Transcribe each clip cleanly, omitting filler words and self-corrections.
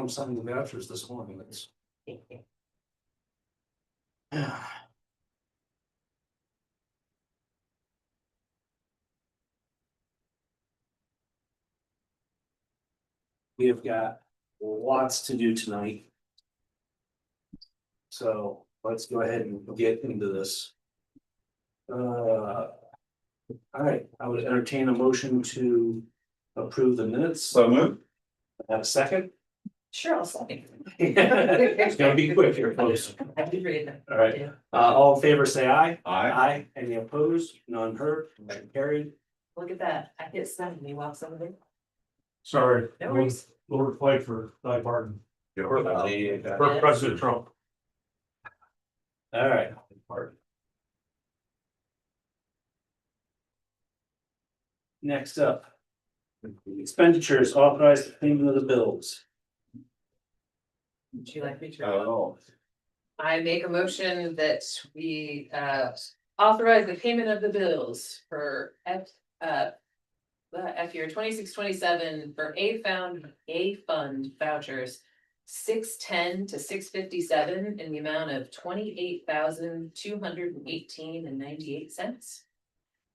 I'm signing the vouchers this morning. It's. We have got lots to do tonight. So let's go ahead and get into this. All right, I would entertain a motion to approve the minutes. So moved. Have a second? Sure, I'll second. It's gonna be quick here, folks. I did read them. All right, all in favor, say aye. Aye. Aye. Any opposed? None heard, motion carried. Look at that. I hit 70 while somebody. Sorry, No worries. Lord fight for Guy Barton, for Yeah. President Trump. All right. Next up. Expenditures authorized the payment of the bills. Would you like me to? Oh. I make a motion that we authorize the payment of the bills for F year 26-27 for A fund vouchers. 610 to 657 in the amount of $28,218.98.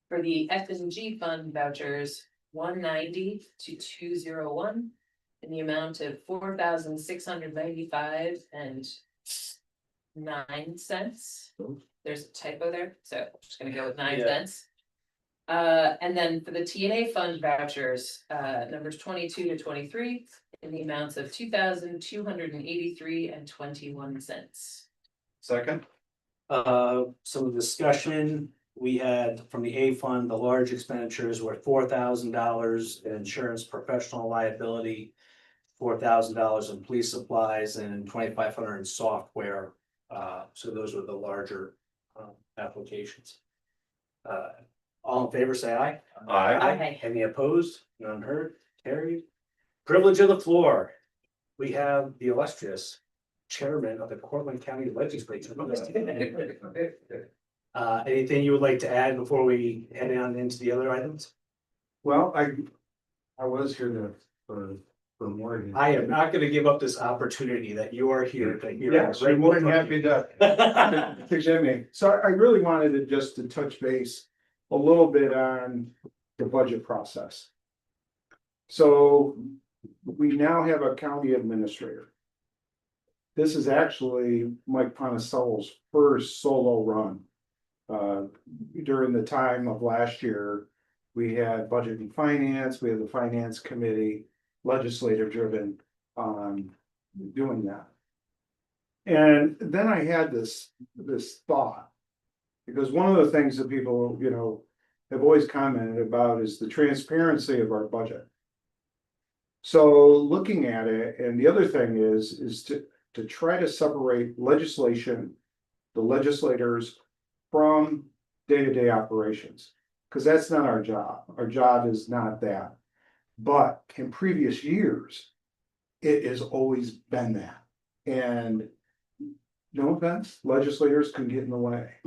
For the F and G fund vouchers, 190 to 201 in the amount of $4,695.09. There's a typo there, so I'm just gonna go with 9 Yeah. cents. And then for the TNA fund vouchers, numbers 22 to 23 in the amounts of $2,283.21. Second. Some discussion, we had from the A fund, the large expenditures were $4,000 in insurance, professional liability. $4,000 in police supplies and $2,500 in software. So those were the larger applications. All in favor, say aye. Aye. Any opposed? None heard, carried. Privilege of the floor. We have the illustrious chairman of the Cortland County Legislature. Anything you would like to add before we head on into the other items? Well, I was here for more. I am not gonna give up this opportunity that you are here to hear. Yes, I'm more than happy to. Jimmy, so I really wanted to just to touch base a little bit on the budget process. So we now have a county administrator. This is actually Mike Ponticello's first solo run. During the time of last year, we had budget and finance, we had the finance committee, legislative driven on doing that. And then I had this thought. Because one of the things that people, have always commented about is the transparency of our budget. So looking at it, and the other thing is to try to separate legislation, the legislators from day-to-day operations. Because that's not our job. Our job is not that. But in previous years, it has always been that. And no offense, legislators can get in the way.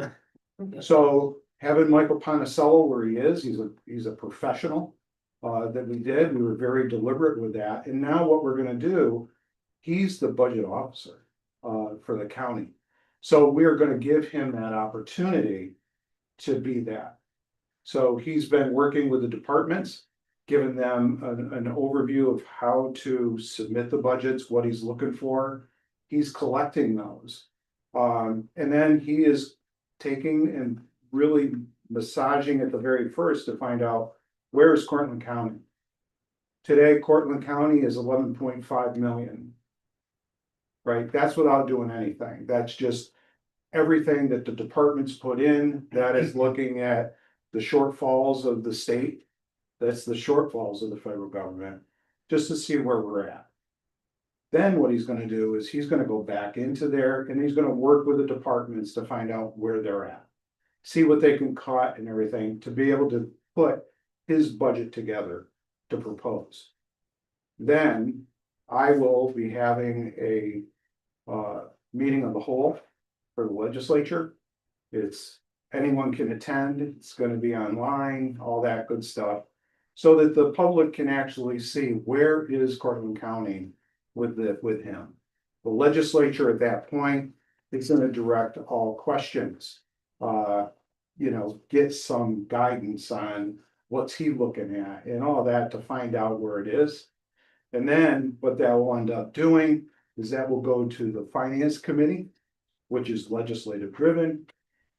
So having Michael Ponticello where he is, he's a professional that we were very deliberate with that. And now what we're gonna do, he's the budget officer for the county. So we're gonna give him that opportunity to be that. So he's been working with the departments, giving them an overview of how to submit the budgets, what he's looking for. He's collecting those. And then he is taking and really massaging at the very first to find out where is Cortland County. Today, Cortland County is 11.5 million. Right, that's without doing anything. That's just everything that the departments put in. That is looking at the shortfalls of the state. That's the shortfalls of the federal government, just to see where we're at. Then what he's gonna do is he's gonna go back into there and he's gonna work with the departments to find out where they're at. See what they can cut and everything to be able to put his budget together to propose. Then I will be having a meeting of the whole for the legislature. It's anyone can attend, it's gonna be online, all that good stuff. So that the public can actually see where is Cortland County with him. The legislature at that point is gonna direct all questions. Get some guidance on what's he looking at and all that to find out where it is. And then what that will end up doing is that will go to the finance committee, which is legislative driven.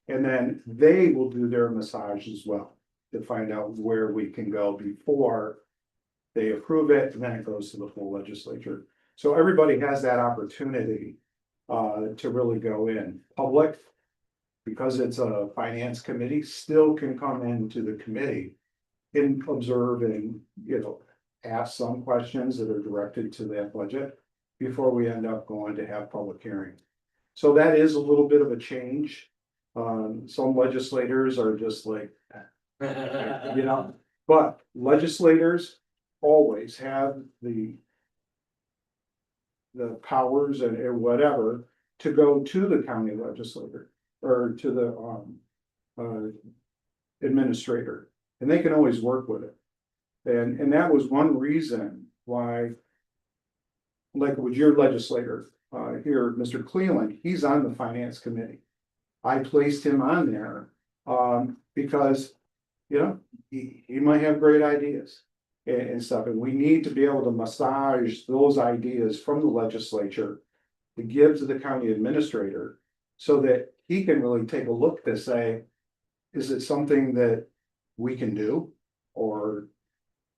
And then they will do their massage as well to find out where we can go before they approve it, and then it goes to the full legislature. So everybody has that opportunity to really go in. Public, because it's a finance committee, still can come into the committee and observe and, ask some questions that are directed to that budget before we end up going to have public hearing. So that is a little bit of a change. Some legislators are just like, but legislators always have the powers and or whatever to go to the county legislator or to the administrator, and they can always work with it. And that was one reason why, like with your legislator here, Mr. Cleland, he's on the finance committee. I placed him on there because, he might have great ideas and stuff, and we need to be able to massage those ideas from the legislature to give to the county administrator so that he can really take a look to say, is it something that we can do or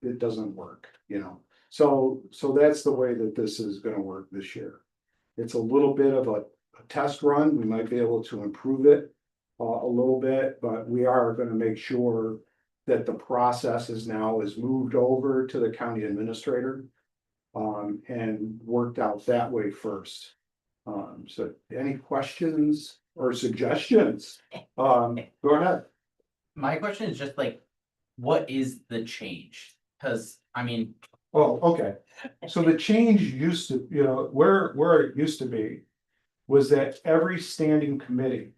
it doesn't work, So that's the way that this is gonna work this year. It's a little bit of a test run. We might be able to improve it a little bit, but we are gonna make sure that the process is moved over to the county administrator and worked out that way first. So any questions or suggestions? Go ahead. My question is just like, what is the change? Cause I mean, Oh, okay. So the change used to, where it used to be was that every standing committee.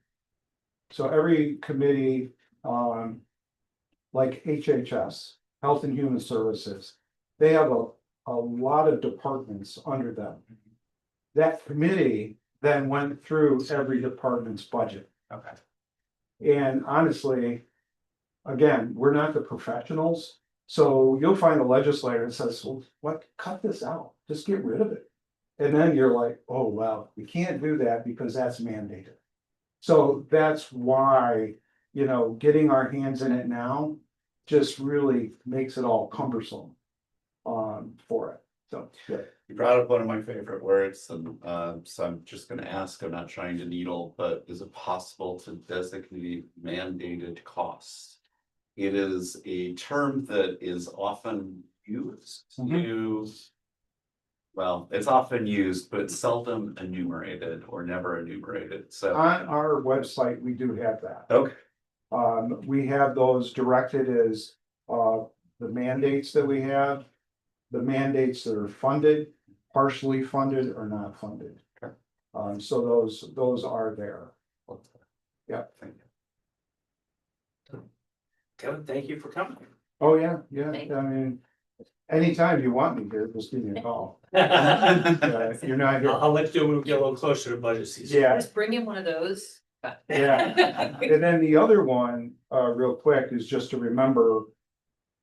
So every committee, like HHS, Health and Human Services, they have a lot of departments under them. That committee then went through every department's budget. okay, And honestly, again, we're not the professionals. So you'll find a legislator that says, well, what, cut this out, just get rid of it. And then you're like, oh, well, we can't do that because that's mandated. So that's why, getting our hands in it now just really makes it all cumbersome for it. So, yeah. You brought up one of my favorite words, and so I'm just gonna ask, I'm not trying to needle, but is it possible to designate mandated costs? It is a term that is often used to. Well, it's often used, but seldom enumerated or never enumerated, so. On our website, we do have that. Okay, We have those directed as the mandates that we have. The mandates that are funded, partially funded or not funded. Okay. So those are there. Yeah. thank you. Kevin, thank you for coming. Oh, yeah, Thank I mean, anytime you want me here, just give me a call. I'll You're not here. let you do it when we get a little closer to budget season. Yeah, Just bring in one of those. yeah. And then the other one, real quick, is just to remember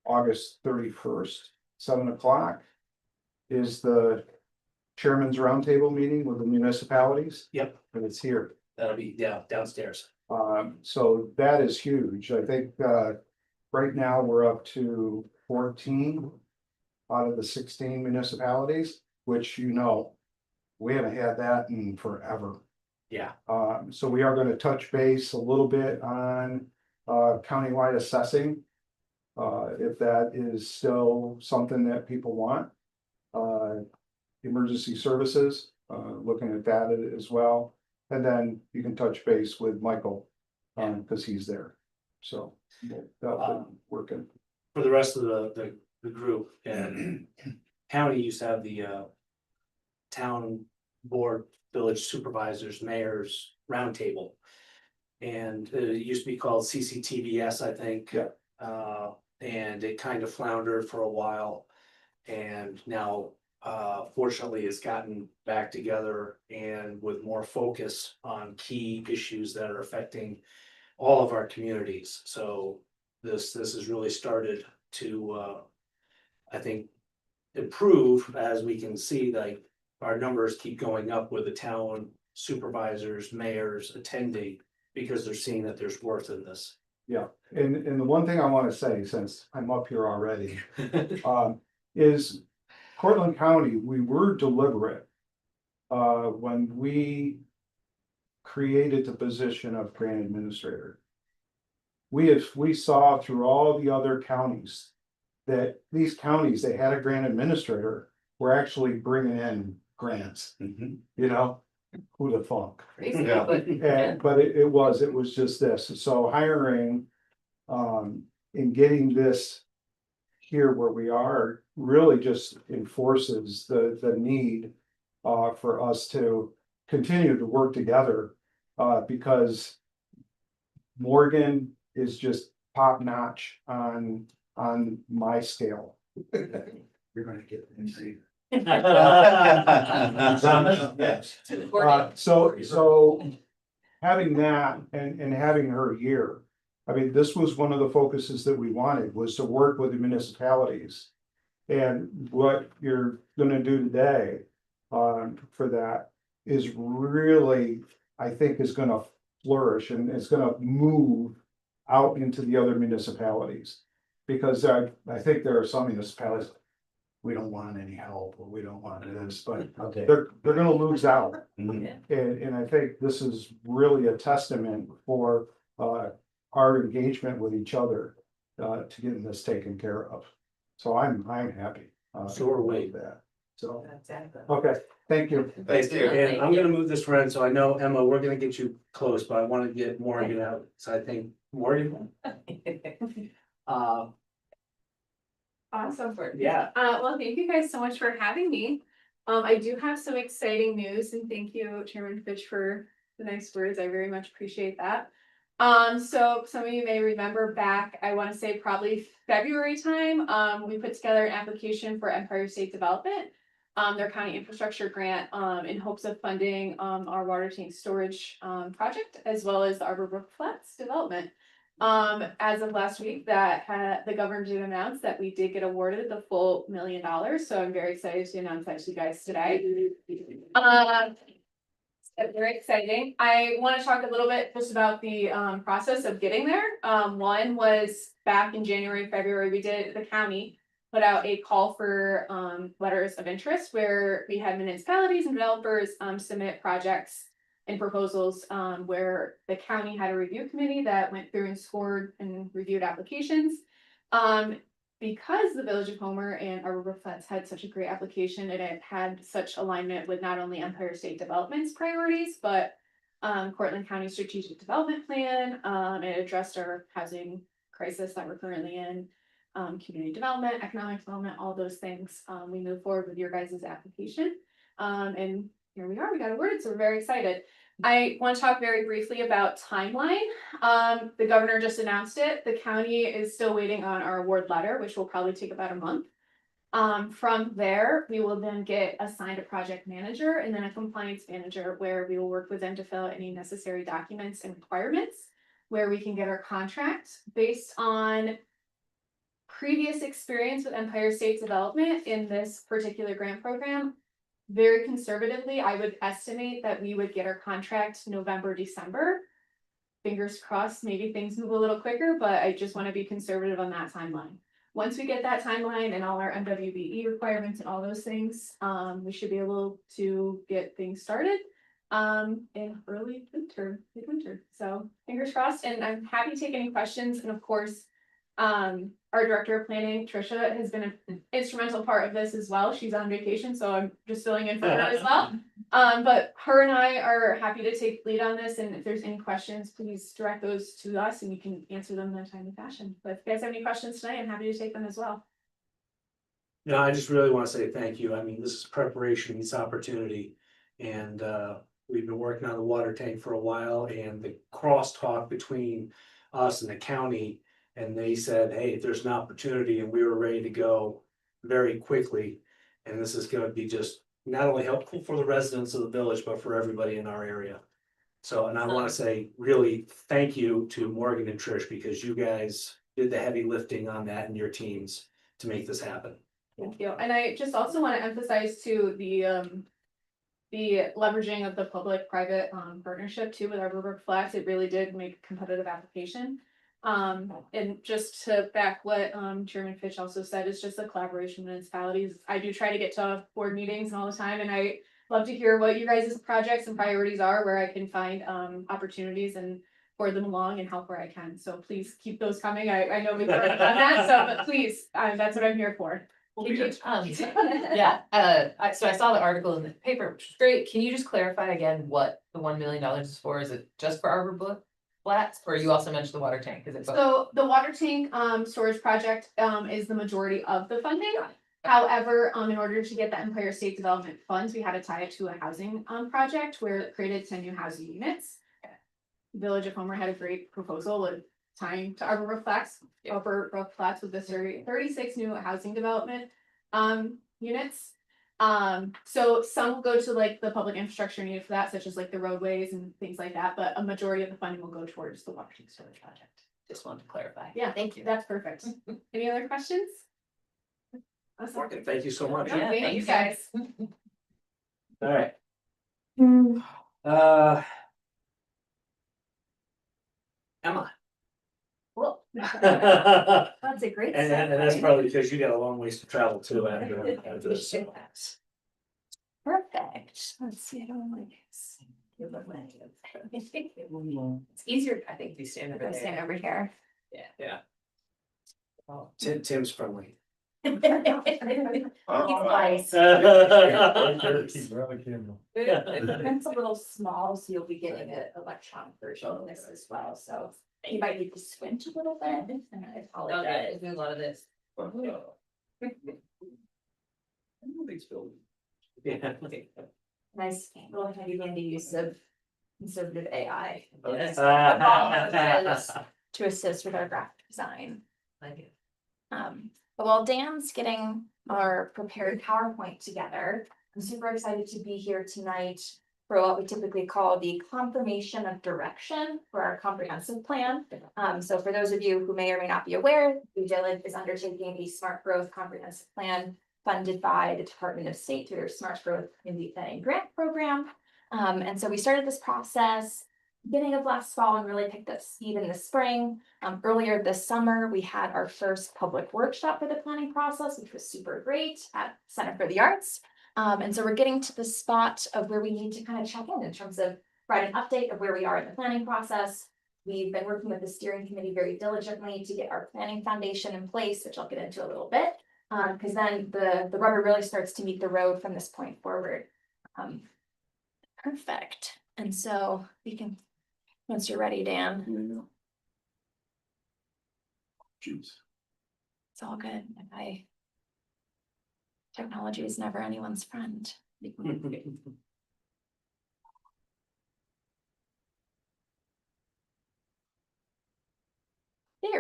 August 31st, 7 o'clock. Is the chairman's roundtable meeting with the municipalities. Yep. And it's here. That'll be, downstairs. So that is huge. I think, right now we're up to 14 out of the 16 municipalities, which we haven't had that in forever. Yeah. So we are gonna touch base a little bit on, countywide assessing. If that is still something that people want. Emergency services, looking at that as well. And then you can touch base with Michael, cause he's there. So that'll be working. For the rest of the group, and county used to have the town board, village supervisors, mayors roundtable. And it used to be called CCTVS, I think. Yeah. And it kind of floundered for a while. And now fortunately has gotten back together and with more focus on key issues that are affecting all of our communities. So this has really started to, I think, improve as we can see, like, our numbers keep going up with the town supervisors, mayors attending because they're seeing that there's worth in this. Yeah, and the one thing I wanna say, since I'm up here already, is Cortland County, we were deliberate. When we created the position of grant administrator. We saw through all the other counties. That these counties, they had a grant administrator, were actually bringing in grants, Mhm. you know? Who'd have thunk? Crazy, Yeah. but And, but it was just this, so hiring. And getting this. Here where we are, really just enforces the need. For us to continue to work together, because. Morgan is just top notch on my scale. You're gonna get it. Yes. to the coordinator. So having that and having her here. I mean, this was one of the focuses that we wanted, was to work with the municipalities. And what you're gonna do today, for that is really, I think is gonna flourish and it's gonna move out into the other municipalities. Because I think there are some municipalities, we don't want any help, or we don't want this, but they're gonna lose out. Mhm. And I think this is really a testament for, our engagement with each other, to getting this taken care of. So I'm happy. So are we. with that, so, Exactly. okay, thank you. Thank you. And I'm gonna move this around, so I know, Emma, we're gonna get you close, but I wanna get Morgan out, so I think Morgan. Uh, Awesome. yeah, Well, thank you guys so much for having me. I do have some exciting news and thank you, Chairman Fitch, for the nice words. I very much appreciate that. So some of you may remember back, I want to say probably February time, we put together an application for Empire State Development. Their county infrastructure grant, in hopes of funding, our water tank storage, project, as well as the Arbor Brook Flats development. As of last week, the governor did announce that we did get awarded the full $1 million, so I'm very excited to announce that to you guys today. Very exciting. I want to talk a little bit just about the process of getting there. One was back in January, February, the county put out a call for letters of interest where we had municipalities and developers submit projects and proposals, where the county had a review committee that went through and scored and reviewed applications. Because the Village of Homer and Arbor Brook Flats had such a great application and it had such alignment with not only Empire State Development's priorities, but Cortland County Strategic Development Plan. It addressed our housing crisis that we're currently in, community development, economic development, all those things. We move forward with your guys' application. And here we are, we got awarded, so we're very excited. I want to talk very briefly about timeline. The governor just announced it. The county is still waiting on our award letter, which will probably take about a month. From there, we will then get assigned a project manager and then a compliance manager where we will work with them to fill out any necessary documents and requirements, where we can get our contract based on previous experience with Empire State Development in this particular grant program. Very conservatively, I would estimate that we would get our contract November, December. Fingers crossed, maybe things move a little quicker, but I just want to be conservative on that timeline. Once we get that timeline and all our MWBE requirements and all those things, we should be able to get things started in early winter, mid-winter. So fingers crossed, and I'm happy to take any questions. And of course, our director of planning, Trisha, has been an instrumental part of this as well. She's on vacation, so I'm just filling in for her as well. But her and I are happy to take lead on this, and if there's any questions, please direct those to us and we can answer them in a timely fashion. But if you guys have any questions tonight, I'm happy to take them as well. no, I just really wanna say thank you. I mean, this is preparation meets opportunity. And we've been working on the water tank for a while and the crosstalk between us and the county. And they said, hey, if there's an opportunity, and we were ready to go very quickly. And this is gonna be just not only helpful for the residents of the village, but for everybody in our area. So, and I wanna say really thank you to Morgan and Trish, because you guys did the heavy lifting on that and your teams to make this happen. Thank you. And I just also want to emphasize too, the leveraging of the public-private partnership too with our River Flats. It really did make a competitive application. And just to back what Chairman Fitch also said, is just the collaboration with municipalities. I do try to get to board meetings all the time, and I love to hear what you guys' projects and priorities are, where I can find opportunities and forward them along and help where I can. So please keep those coming. I know we've already done that, so but please, that's what I'm here for. Yeah, so I saw the article in the paper, which is great. Can you just clarify again what the $1 million is for? Is it just for Arbor Flats, or you also mentioned the water tank? Is it both? So the water tank storage project is the majority of the funding. However, in order to get the Empire State Development Funds, we had to tie it to a housing project where it created 10 new housing units. Village of Homer had a great proposal with tying to Arbor Flats, with this 36 new housing development units. So some will go to like the public infrastructure needed for that, such as like the roadways and things like that, but a majority of the funding will go towards the water tank storage project. Just wanted to clarify. Yeah, thank you. That's perfect. Any other questions? Awesome. Morgan, thank you so much. Yeah, thank you guys. All right. Mm. Emma. Well, And that's a great. that's probably because you got a long ways to travel too after this. So. Perfect. Let's see, I don't like this. It's easier, I think, if you stand over there. Stand over here. Yeah. Tim's friendly. Nice. It's a little small, so you'll be getting an electronic version of this as well, so you might need to squint a little bit, and I apologize. Do a lot of this. Yeah. Nice little handy dandy use of conservative AI. Yes. To assist with our graphic design. Like it. But while Dan's getting our prepared PowerPoint together, I'm super excited to be here tonight for what we typically call the confirmation of direction for our comprehensive plan. So for those of you who may or may not be aware, the village is undertaking a smart growth comprehensive plan funded by the Department of State through their Smart Growth Community Planning Grant Program. And so we started this process beginning of last fall and really picked up speed in the spring. Earlier this summer, we had our first public workshop for the planning process, which was super great at Center for the Arts. And so we're getting to the spot of where we need to kind of check in terms of provide an update of where we are in the planning process. We've been working with the steering committee very diligently to get our planning foundation in place, which I'll get into a little bit, because then the rubber really starts to meet the road from this point forward. Perfect. And so we can, once you're ready, Dan. Jeez. It's all good. Technology is never anyone's friend. There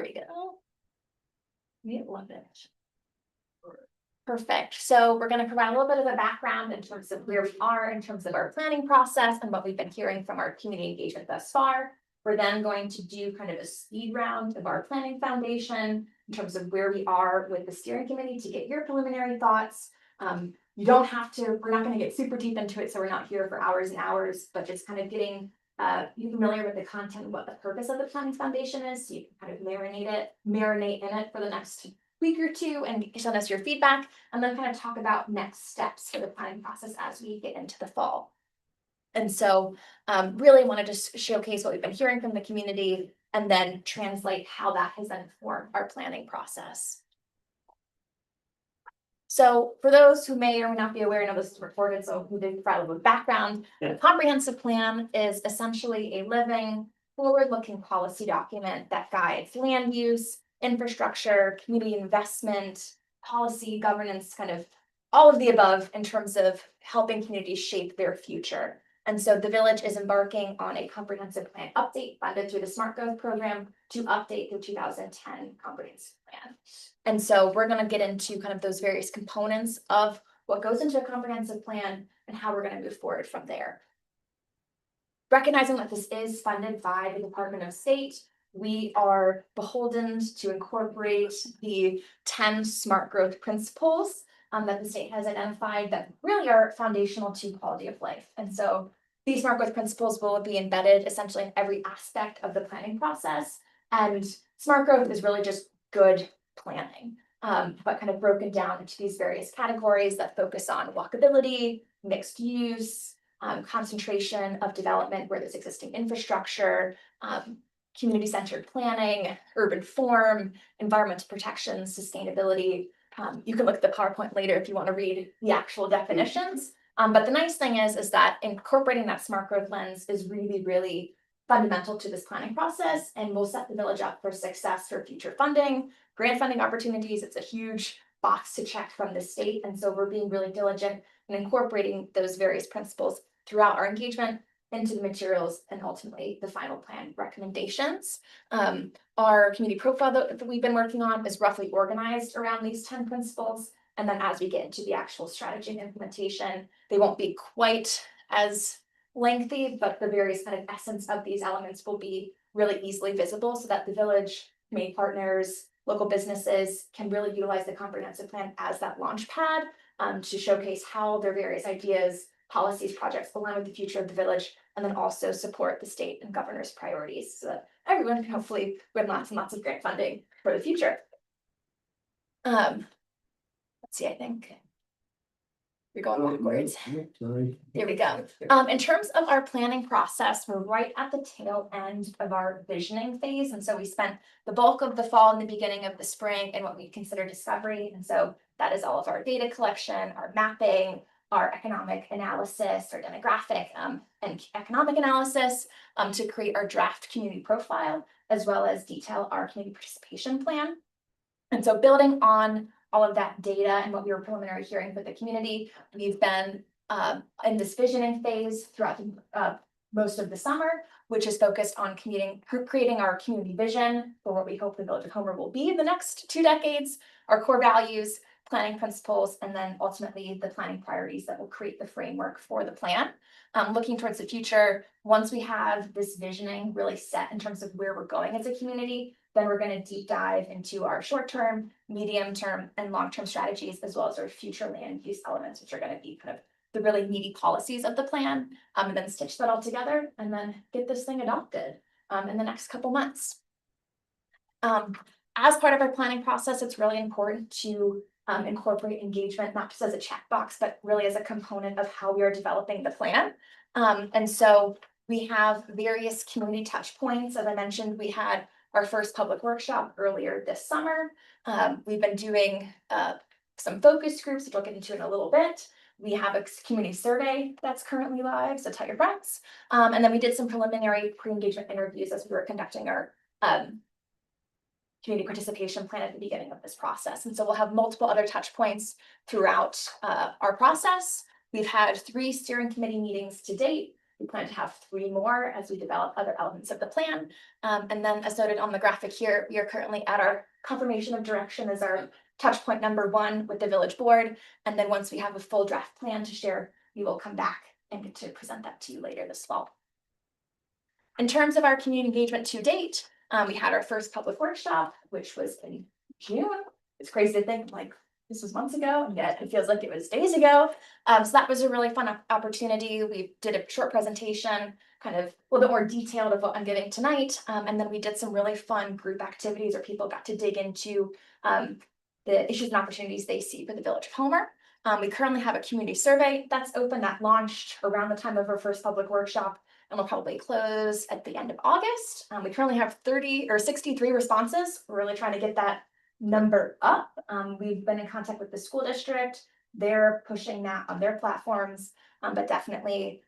we go. We love it. Perfect. So we're going to provide a little bit of a background in terms of where we are in terms of our planning process and what we've been hearing from our community engagement thus far. We're then going to do kind of a speed round of our planning foundation in terms of where we are with the steering committee to get your preliminary thoughts. You don't have to, we're not going to get super deep into it, so we're not here for hours and hours, but just kind of getting you familiar with the content and what the purpose of the planning foundation is, so you can kind of marinate in it for the next week or two and send us your feedback, and then kind of talk about next steps for the planning process as we get into the fall. And so really want to just showcase what we've been hearing from the community and then translate how that has then informed our planning process. So for those who may or may not be aware, I know this is recorded, so who did provide a little background. The comprehensive plan is essentially a living, forward-looking policy document that guides land use, infrastructure, community investment, policy, governance, kind of all of the above in terms of helping communities shape their future. And so the village is embarking on a comprehensive plan update funded through the Smart Growth Program to update the 2010 comprehensive plan. And so we're going to get into kind of those various components of what goes into a comprehensive plan, and how we're gonna move forward from there. Recognizing that this is funded by the Department of State, we are beholden to incorporate the 10 smart growth principles that the state has identified that really are foundational to quality of life. And so these smart growth principles will be embedded essentially in every aspect of the planning process. And smart growth is really just good planning, but kind of broken down into these various categories that focus on walkability, mixed use, concentration of development where there's existing infrastructure, community-centered planning, urban form, environmental protection, sustainability. You can look at the PowerPoint later if you want to read the actual definitions. But the nice thing is that incorporating that smart growth lens is really, really fundamental to this planning process and will set the village up for success for future funding, grant funding opportunities. It's a huge box to check from the state. And so we're being really diligent in incorporating those various principles throughout our engagement into the materials and ultimately the final plan recommendations. Our community profile that we've been working on is roughly organized around these 10 principles. And then as we get into the actual strategy and implementation, they won't be quite as lengthy, but the various kind of essence of these elements will be really easily visible so that the village, community partners, local businesses can really utilize the comprehensive plan as that launch pad to showcase how their various ideas, policies, projects align with the future of the village, and then also support the state and governor's priorities so that everyone can hopefully win lots and lots of grant funding for the future. Let's see, I think we're going backwards. There we go. In terms of our planning process, we're right at the tail end of our visioning phase. And so we spent the bulk of the fall and the beginning of the spring in what we consider discovery. And so that is all of our data collection, our mapping, our economic analysis, our demographic and economic analysis to create our draft community profile, as well as detail our community participation plan. And so building on all of that data and what we were preliminary hearing for the community, we've been in this visioning phase throughout most of the summer, which is focused on creating our community vision for what we hope the Village of Homer will be in the next 2 decades, our core values, planning principles, and then ultimately the planning priorities that will create the framework for the plan. Looking towards the future, once we have this visioning really set in terms of where we're going as a community, then we're going to deep dive into our short-term, medium-term, and long-term strategies, as well as our future land use elements, which are going to be kind of the really meaty policies of the plan, and then stitch that all together and then get this thing adopted in the next couple months. As part of our planning process, it's really important to incorporate engagement, not just as a checkbox, but really as a component of how we are developing the plan. And so we have various community touch points. As I mentioned, we had our first public workshop earlier this summer. We've been doing some focus groups, which I'll get into in a little bit. We have a community survey that's currently live, so tell your friends. And then we did some preliminary pre-engagement interviews as we were conducting our community participation plan at the beginning of this process. And so we'll have multiple other touch points throughout our process. We've had 3 steering committee meetings to date. We plan to have 3 more as we develop other elements of the plan. And then as noted on the graphic here, we are currently at our confirmation of direction as our touch point number 1 with the village board. And then once we have a full draft plan to share, we will come back and get to present that to you later this fall. In terms of our community engagement to date, we had our first public workshop, which was in June. It's crazy to think like this was months ago, and yet it feels like it was days ago. So that was a really fun opportunity. We did a short presentation, kind of a little bit more detailed of what I'm giving tonight. And then we did some really fun group activities where people got to dig into the issues and opportunities they see for the Village of Homer. We currently have a community survey that's open, that launched around the time of our first public workshop, and will probably close at the end of August. We currently have 63 responses. We're really trying to get that number up. We've been in contact with the school district. They're pushing that on their platforms, but definitely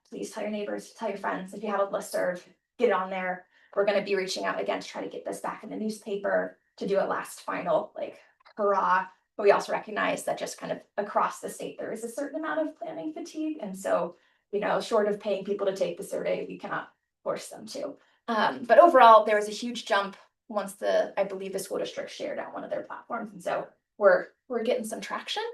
please tell your neighbors, tell your friends. If you have a listserv, get it on there. We're going to be reaching out again to try to get this back in the newspaper to do a last final like hurrah. But we also recognize that just kind of across the state, there is a certain amount of planning fatigue. And so, you know, short of paying people to take the survey, we cannot force them to. But overall, there was a huge jump once I believe the school district shared on one of their platforms. And so we're getting some traction.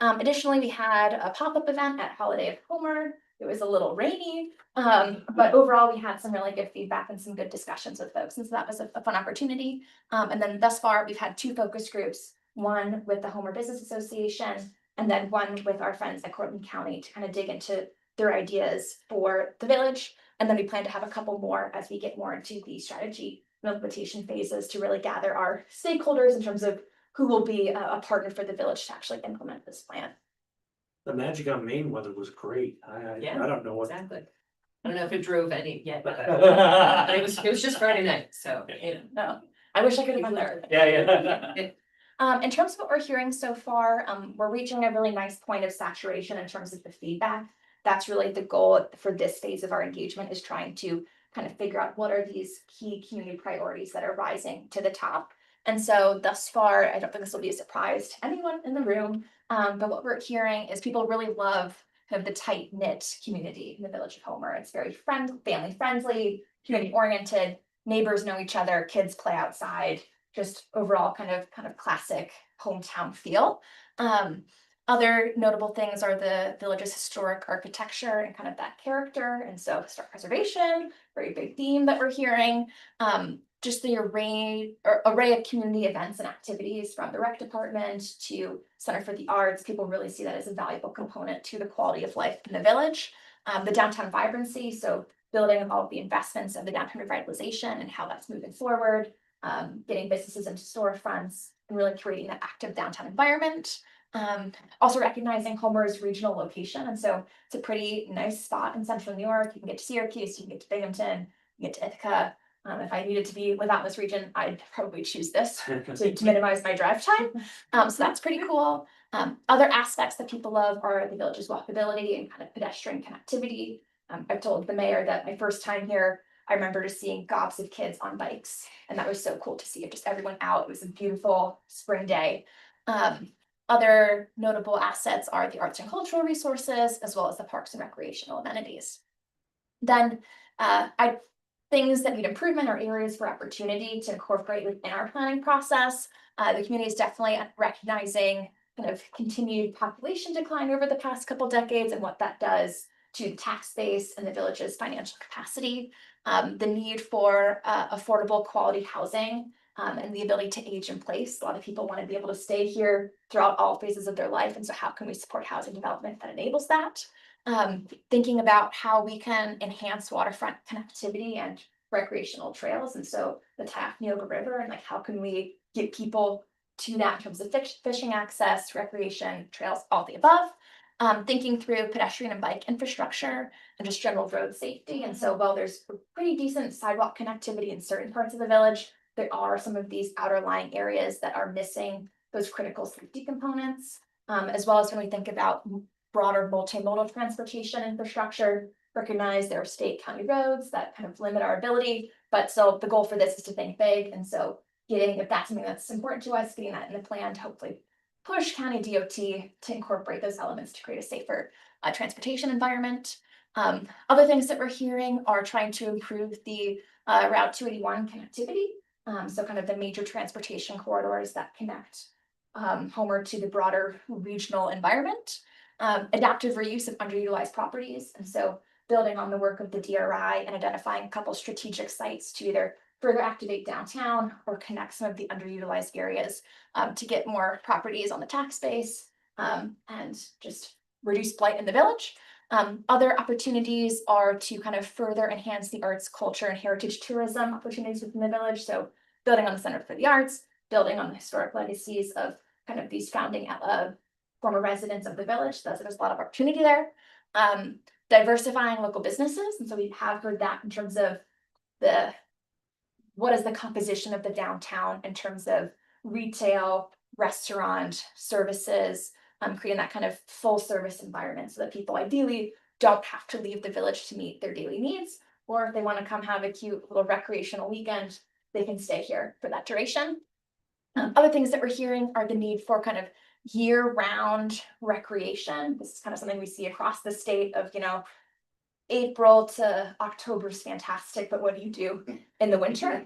Additionally, we had a pop-up event at Holiday of Homer. It was a little rainy, but overall, we had some really good feedback and some good discussions with folks, and so that was a fun opportunity. And then thus far, we've had 2 focus groups, one with the Homer Business Association, and then one with our friends at Cortland County to kind of dig into their ideas for the village. And then we plan to have a couple more as we get more into the strategy and implementation phases to really gather our stakeholders in terms of who will be a partner for the village to actually implement this plan. The Magic on Main weather was great. Yeah, I don't know what. Exactly. I don't know if it drove any yet, but it was just Friday night, so, you know. No, I wish I could have been there. Yeah. In terms of what we're hearing so far, we're reaching a really nice point of saturation in terms of the feedback. That's really the goal for this phase of our engagement, is trying to kind of figure out what are these key community priorities that are rising to the top. And so thus far, I don't think this will be a surprise to anyone in the room, but what we're hearing is people really love kind of the tight knit community in the Village of Homer. It's very family friendly, community oriented, neighbors know each other, kids play outside, just overall kind of classic hometown feel. Other notable things are the village's historic architecture and kind of that character. And so historic preservation, very big theme that we're hearing. Just the array of community events and activities, from the rec department to Center for the Arts. People really see that as a valuable component to the quality of life in the village. The downtown vibrancy, so building on all of the investments of the downtown revitalization and how that's moving forward. Getting businesses into storefronts and really creating that active downtown environment. Also recognizing Homer's regional location. And so it's a pretty nice spot in central New York. You can get to Syracuse, you can get to Binghamton, you get to Ithaca. If I needed to live out in this region, I'd probably choose this to minimize my drive time. So that's pretty cool. Other aspects that people love are the village's walkability and kind of pedestrian connectivity. I've told the mayor that my first time here, I remember just seeing gobs of kids on bikes, and that was so cool to see just everyone out. It was a beautiful spring day. Other notable assets are the arts and cultural resources, as well as the parks and recreational amenities. Then things that need improvement or areas for opportunity to incorporate within our planning process. The community is definitely recognizing kind of continued population decline over the past couple decades and what that does to the tax base and the village's financial capacity. The need for affordable quality housing and the ability to age in place. A lot of people want to be able to stay here throughout all phases of their life. And so how can we support housing development that enables that? Thinking about how we can enhance waterfront connectivity and recreational trails. And so the Neoga River, and like how can we get people to that in terms of fishing access, recreation, trails, all the above. Thinking through pedestrian and bike infrastructure and just general road safety. And so while there's pretty decent sidewalk connectivity in certain parts of the village, there are some of these outer lying areas that are missing those critical safety components, as well as when we think about broader multimodal transportation infrastructure, recognize there are state county roads that kind of limit our ability, but so the goal for this is to think big. And so if that's something that's important to us, getting that in the plan to hopefully push county DOT to incorporate those elements to create a safer transportation environment. Other things that we're hearing are trying to improve the Route 281 connectivity. So kind of the major transportation corridors that connect Homer to the broader regional environment. Adaptive reuse of underutilized properties. And so building on the work of the DRI and identifying a couple strategic sites to either further activate downtown or connect some of the underutilized areas to get more properties on the tax base and just reduce blight in the village. Other opportunities are to kind of further enhance the arts, culture, and heritage tourism opportunities within the village. So building on the Center for the Arts, building on the historic legacies of kind of these founding former residents of the village. So there's a lot of opportunity there. Diversifying local businesses. And so we have heard that in terms of what is the composition of the downtown in terms of retail, restaurant, services, creating that kind of full service environment so that people ideally don't have to leave the village to meet their daily needs, or if they want to come have a cute little recreational weekend, they can stay here for that duration. Other things that we're hearing are the need for kind of year-round recreation. This is kind of something we see across the state of, April to October is fantastic, but what do you do in the winter?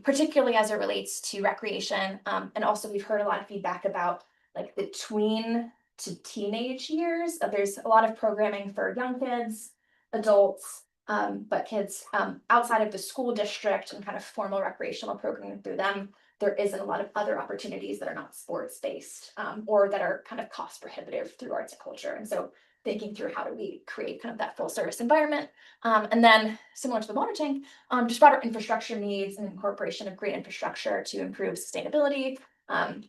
Particularly as it relates to recreation. And also we've heard a lot of feedback about like the tween to teenage years. There's a lot of programming for young kids, adults, but kids outside of the school district and kind of formal recreational programming through them. There isn't a lot of other opportunities that are not sports based or that are kind of cost prohibitive through arts and culture. And so thinking through how do we create kind of that full service environment. And then similar to the water tank, just broader infrastructure needs and incorporation of green infrastructure to improve sustainability,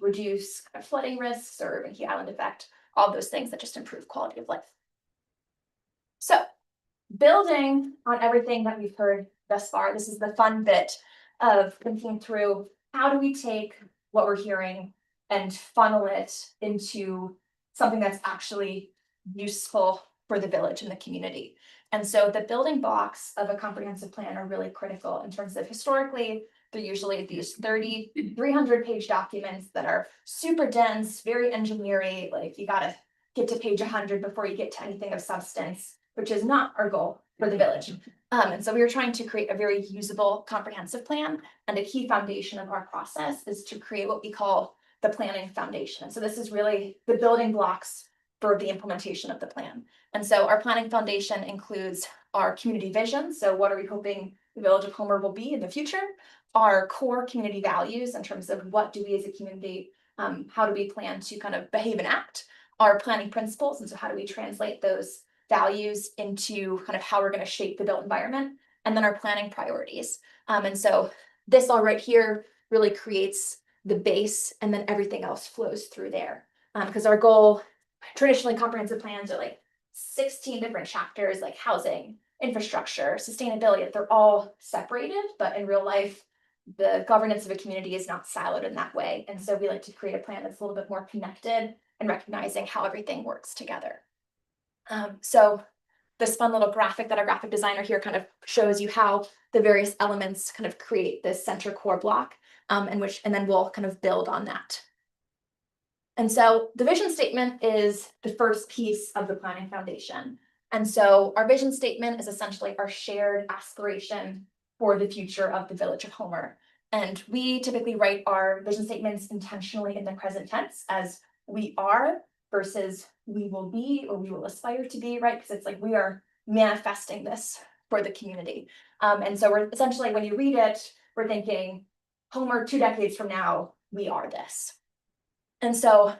reduce kind of flooding risks or urban heat island effect, all those things that just improve quality of life. So building on everything that we've heard thus far, this is the fun bit of thinking through how do we take what we're hearing and funnel it into something that's actually useful for the village and the community. And so the building blocks of a comprehensive plan are really critical in terms of historically, they're usually these 300-page documents that are super dense, very engineering, like you gotta get to page 100 before you get to anything of substance, which is not our goal for the village. And so we were trying to create a very usable, comprehensive plan. And a key foundation of our process is to create what we call the planning foundation. So this is really the building blocks for the implementation of the plan. And so our planning foundation includes our community vision. So what are we hoping the Village of Homer will be in the future? Our core community values in terms of what do we as a community, how do we plan to kind of behave and act? Our planning principles, and so how do we translate those values into kind of how we're going to shape the built environment, and then our planning priorities. And so this all right here really creates the base, and then everything else flows through there. Because our goal, traditionally comprehensive plans are like 16 different chapters, like housing, infrastructure, sustainability, they're all separated, but in real life, the governance of a community is not siloed in that way. And so we like to create a plan that's a little bit more connected and recognizing how everything works together. So this fun little graphic that our graphic designer here kind of shows you how the various elements kind of create this center core block, and then we'll kind of build on that. And so the vision statement is the first piece of the planning foundation. And so our vision statement is essentially our shared aspiration for the future of the Village of Homer. And we typically write our vision statements intentionally in the present tense as we are versus we will be or we will aspire to be, right? Because it's like we are manifesting this for the community. And so we're essentially, when you read it, we're thinking Homer 2 decades from now, we are this. And so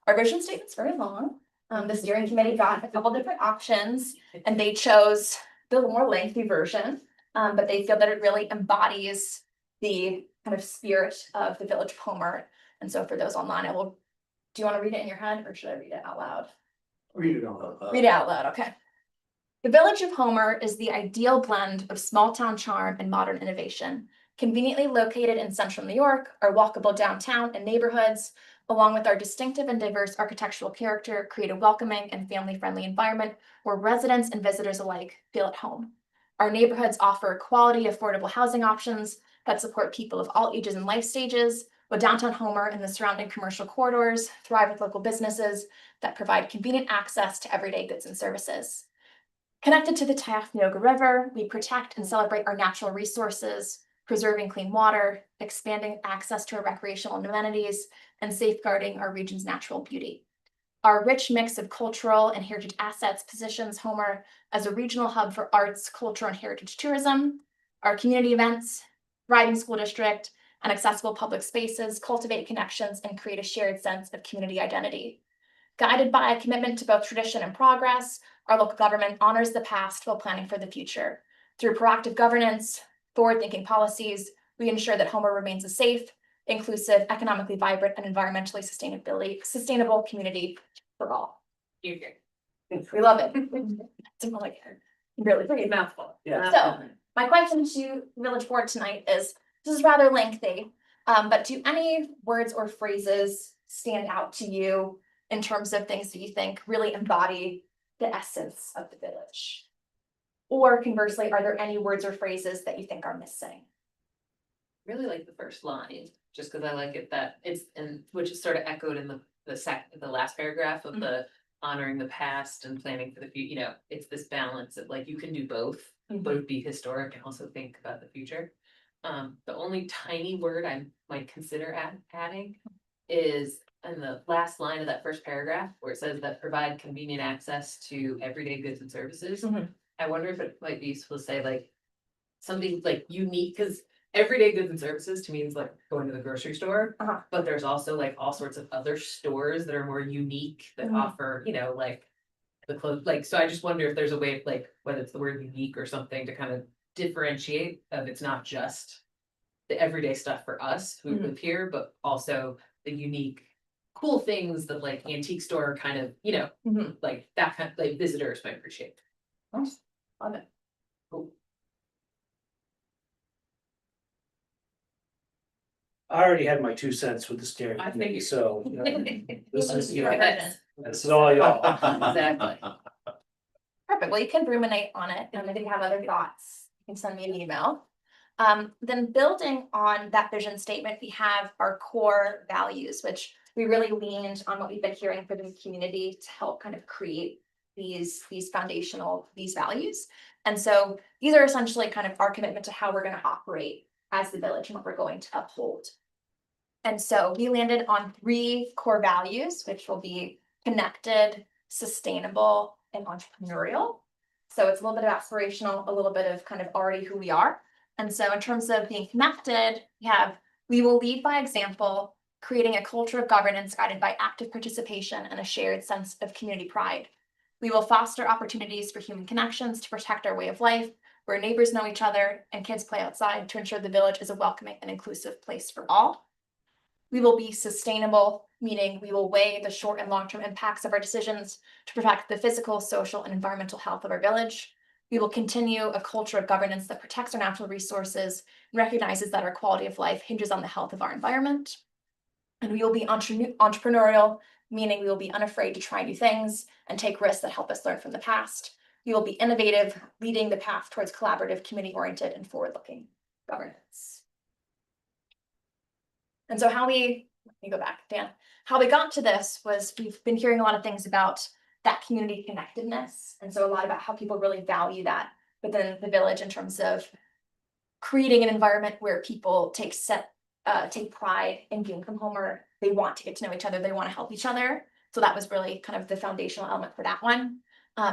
our vision statement's very long. The steering committee got a couple different options and they chose the more lengthy version, but they feel that it really embodies the kind of spirit of the Village of Homer. And so for those online, do you want to read it in your head or should I read it out loud? Read it out loud. Read it out loud, okay. The Village of Homer is the ideal blend of small town charm and modern innovation. Conveniently located in central New York, our walkable downtown and neighborhoods, along with our distinctive and diverse architectural character, create a welcoming and family-friendly environment where residents and visitors alike feel at home. Our neighborhoods offer quality, affordable housing options that support people of all ages and life stages, while downtown Homer and the surrounding commercial corridors thrive with local businesses that provide convenient access to everyday goods and services. Connected to the Tioga River, we protect and celebrate our natural resources, preserving clean water, expanding access to our recreational amenities, and safeguarding our region's natural beauty. Our rich mix of cultural and heritage assets positions Homer as a regional hub for arts, culture, and heritage tourism. Our community events, thriving school district, and accessible public spaces cultivate connections and create a shared sense of community identity. Guided by a commitment to both tradition and progress, our local government honors the past while planning for the future. Through proactive governance, forward-thinking policies, we ensure that Homer remains a safe, inclusive, economically vibrant, and environmentally sustainable community for all. We love it. It's like really pretty mouthful. Yeah. So my question to the village board tonight is, this is rather lengthy, but do any words or phrases stand out to you in terms of things that you think really embody the essence of the village? Or conversely, are there any words or phrases that you think are missing? Really like the first line, just because I like it that it's, and which is sort of echoed in the last paragraph of the honoring the past and planning for the future. You know, it's this balance of like you can do both, both be historic and also think about the future. The only tiny word I might consider adding is in the last line of that first paragraph, where it says that provide convenient access to everyday goods and services. Mhm. I wonder if it might be useful to say like, something like unique, cause everyday goods and services to me is like going to the grocery store. Uh-huh. But there's also like all sorts of other stores that are more unique, that Mhm. offer, like the clothes, like, so I just wonder if there's a way, like, whether it's the word unique or something to kind of differentiate of it's not just the everyday stuff for us who Mhm. live here, but also the unique, cool things that like antique store kind of, Mhm. like that kind of, like visitors might appreciate. Nice. Love it. Cool. I already had my 2 cents with the steering I committee, figured. so, this is, Yes, this is all y'all. exactly. Perfect, well, you can ruminate on it, and if you have other thoughts, you can send me an email. Then building on that vision statement, we have our core values, which we really leaned on what we've been hearing from the community to help kind of create these foundational, these values. And so these are essentially kind of our commitment to how we're gonna operate as the village and what we're going to uphold. And so we landed on 3 core values, which will be connected, sustainable, and entrepreneurial. So it's a little bit of aspirational, a little bit of kind of already who we are. And so in terms of being connected, we will lead by example, creating a culture of governance guided by active participation and a shared sense of community pride. We will foster opportunities for human connections to protect our way of life, where neighbors know each other and kids play outside to ensure the village is a welcoming and inclusive place for all. We will be sustainable, meaning we will weigh the short and long-term impacts of our decisions to protect the physical, social, and environmental health of our village. We will continue a culture of governance that protects our natural resources and recognizes that our quality of life hinges on the health of our environment. And we will be entrepreneurial, meaning we will be unafraid to try new things and take risks that help us learn from the past. We will be innovative, leading the path towards collaborative, community-oriented, and forward-looking governance. And so let me go back, Dan, how we got to this was we've been hearing a lot of things about that community connectedness. And so a lot about how people really value that within the village in terms of creating an environment where people take pride in being from home, or they want to get to know each other, they want to help each other. So that was really kind of the foundational element for that one.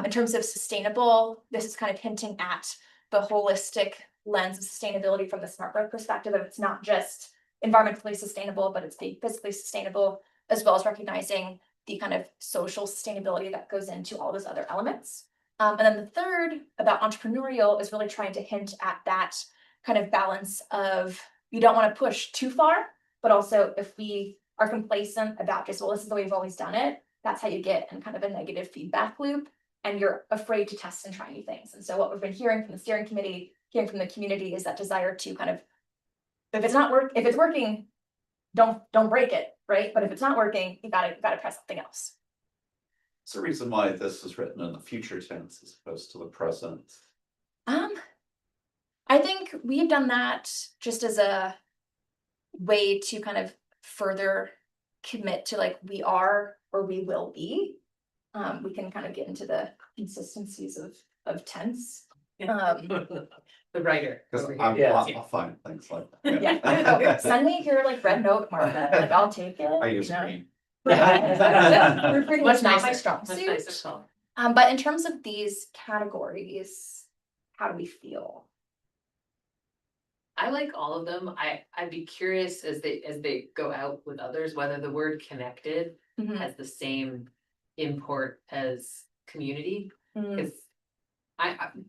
In terms of sustainable, this is kind of hinting at the holistic lens of sustainability from the smart growth perspective, of it's not just environmentally sustainable, but it's being physically sustainable, as well as recognizing the kind of social sustainability that goes into all those other elements. And then the third about entrepreneurial is really trying to hint at that kind of balance of you don't want to push too far, but also if we are complacent about just, well, this is the way we've always done it, that's how you get in kind of a negative feedback loop, and you're afraid to test and try new things. And so what we've been hearing from the steering committee, hearing from the community, is that desire to kind of, if it's working, don't break it, right? But if it's not working, you gotta try something else. It's the reason why this is written in the future tense as opposed to the present. I think we've done that just as a way to kind of further commit to like we are or we will be. We can kind of get into the consistencies of tense. The writer. Cause over I'm, here. Yeah. I'll find things like that. Yeah, send me your like red note, Martha, like I'll take it. I use you know? green. Proofreading Much is not my nicer, strong much suit. nicer call. But in terms of these categories, how do we feel? I like all of them. I'd be curious as they go out with others, whether the word connected Mhm. has the same import as community. Mm. Cause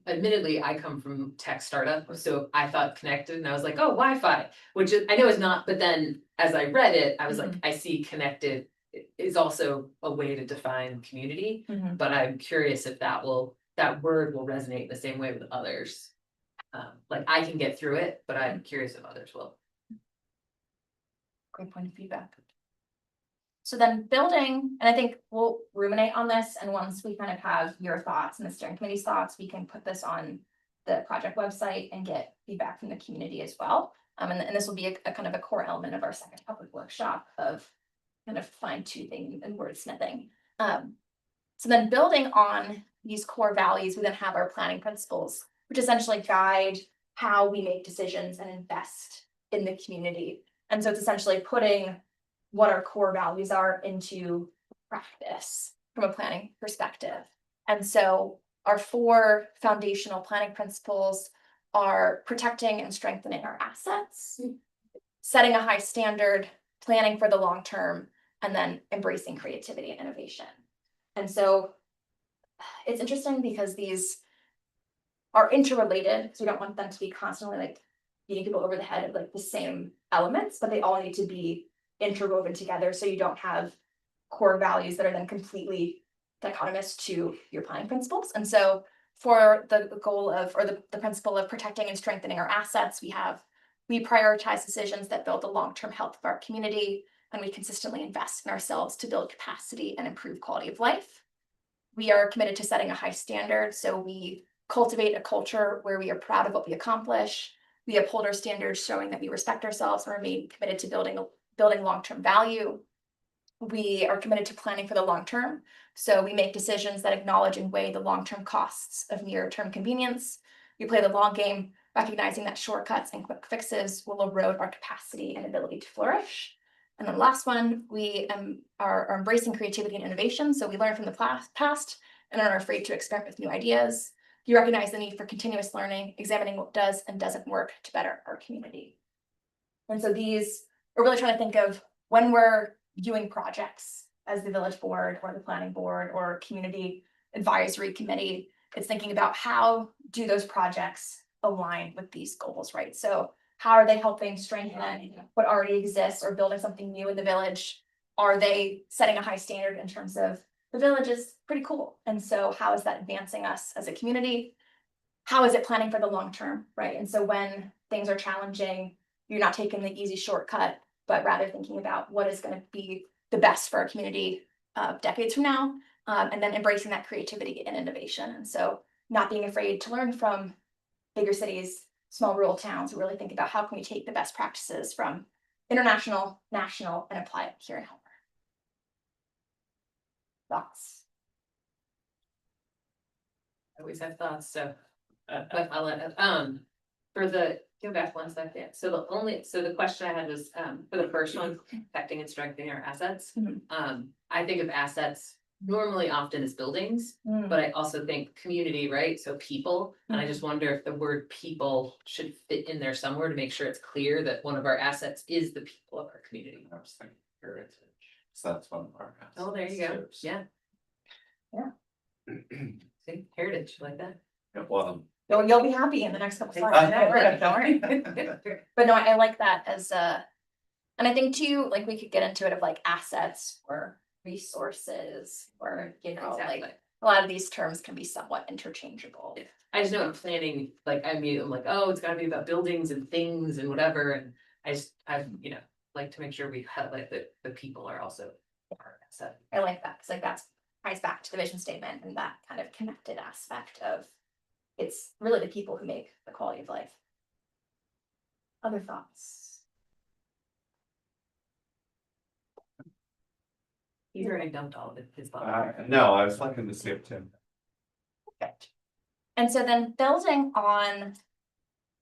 admittedly, I come from tech startup, so I thought connected and I was like, oh, Wi-Fi, which is, I know is not, but then as I read it, I was like, I see connected is also a way to define community. Mhm. But I'm curious if that word will resonate the same way with others. Like I can get through it, but I'm curious if others will. Great point of feedback. So then building, and I think we'll ruminate on this, and once we kind of have your thoughts and the steering committee's thoughts, we can put this on the project website and get feedback from the community as well. And this will be a kind of a core element of our second public workshop of kind of fine-tuning and wordsmithing. So then building on these core values, we then have our planning principles, which essentially guide how we make decisions and invest in the community. And so it's essentially putting what our core values are into practice from a planning perspective. And so our 4 foundational planning principles are protecting and strengthening our assets, setting a high standard, planning for the long term, and then embracing creativity and innovation. And so it's interesting because these are interrelated, so we don't want them to be constantly like beating people over the head of like the same elements, but they all need to be interwoven together so you don't have core values that are then completely dichotomous to your planning principles. And so for the goal of, or the principle of protecting and strengthening our assets, we prioritize decisions that build the long-term health of our community, and we consistently invest in ourselves to build capacity and improve quality of life. We are committed to setting a high standard, so we cultivate a culture where we are proud of what we accomplish. We uphold our standards, showing that we respect ourselves and remain committed to building long-term value. We are committed to planning for the long term, so we make decisions that acknowledge and weigh the long-term costs of near-term convenience. We play the long game, recognizing that shortcuts and quick fixes will erode our capacity and ability to flourish. And then last one, we are embracing creativity and innovation, so we learn from the past and aren't afraid to experiment with new ideas. You recognize the need for continuous learning, examining what does and doesn't work to better our community. And so we're really trying to think of when we're viewing projects as the village board or the planning board or community advisory committee, it's thinking about how do those projects align with these goals, right? So how are they helping strengthen what already exists or building something new in the village? Are they setting a high standard in terms of the village is pretty cool? And so how is that advancing us as a community? How is it planning for the long term, right? And so when things are challenging, you're not taking the easy shortcut, but rather thinking about what is going to be the best for our community decades from now, and then embracing that creativity and innovation. And so not being afraid to learn from bigger cities, small rural towns, who really think about how can we take the best practices from international, national, and apply it here in Homer. Thoughts? I always have thoughts, so, but I'll let, go back one second, so the question I had was, for the first one, protecting and strengthening our assets. Mhm. I think of assets normally often as buildings, but I also think community, right, so people, and I just wonder if the word people should fit in there somewhere to make sure it's clear that one of our assets is the people of our community. I was thinking heritage, so that's one of our. Oh, there you go, assets, too. yeah. See, heritage, like that. Yeah, well, You'll be happy in the next couple slides. Don't worry. But no, I like that as and I think too, like we could get into it of like assets or resources or, you know, Exactly. like a lot of these terms can be somewhat interchangeable. I just know in planning, like, I'm like, oh, it's gotta be about buildings and things and whatever, and I like to make sure we highlight that the people are also part of that. I like that, because like that's ties back to the vision statement and that kind of connected aspect of it's really the people who make the quality of life. Other thoughts? He's already dumped all of his thoughts. no, I was looking to see if Tim. Perfect. And so then building on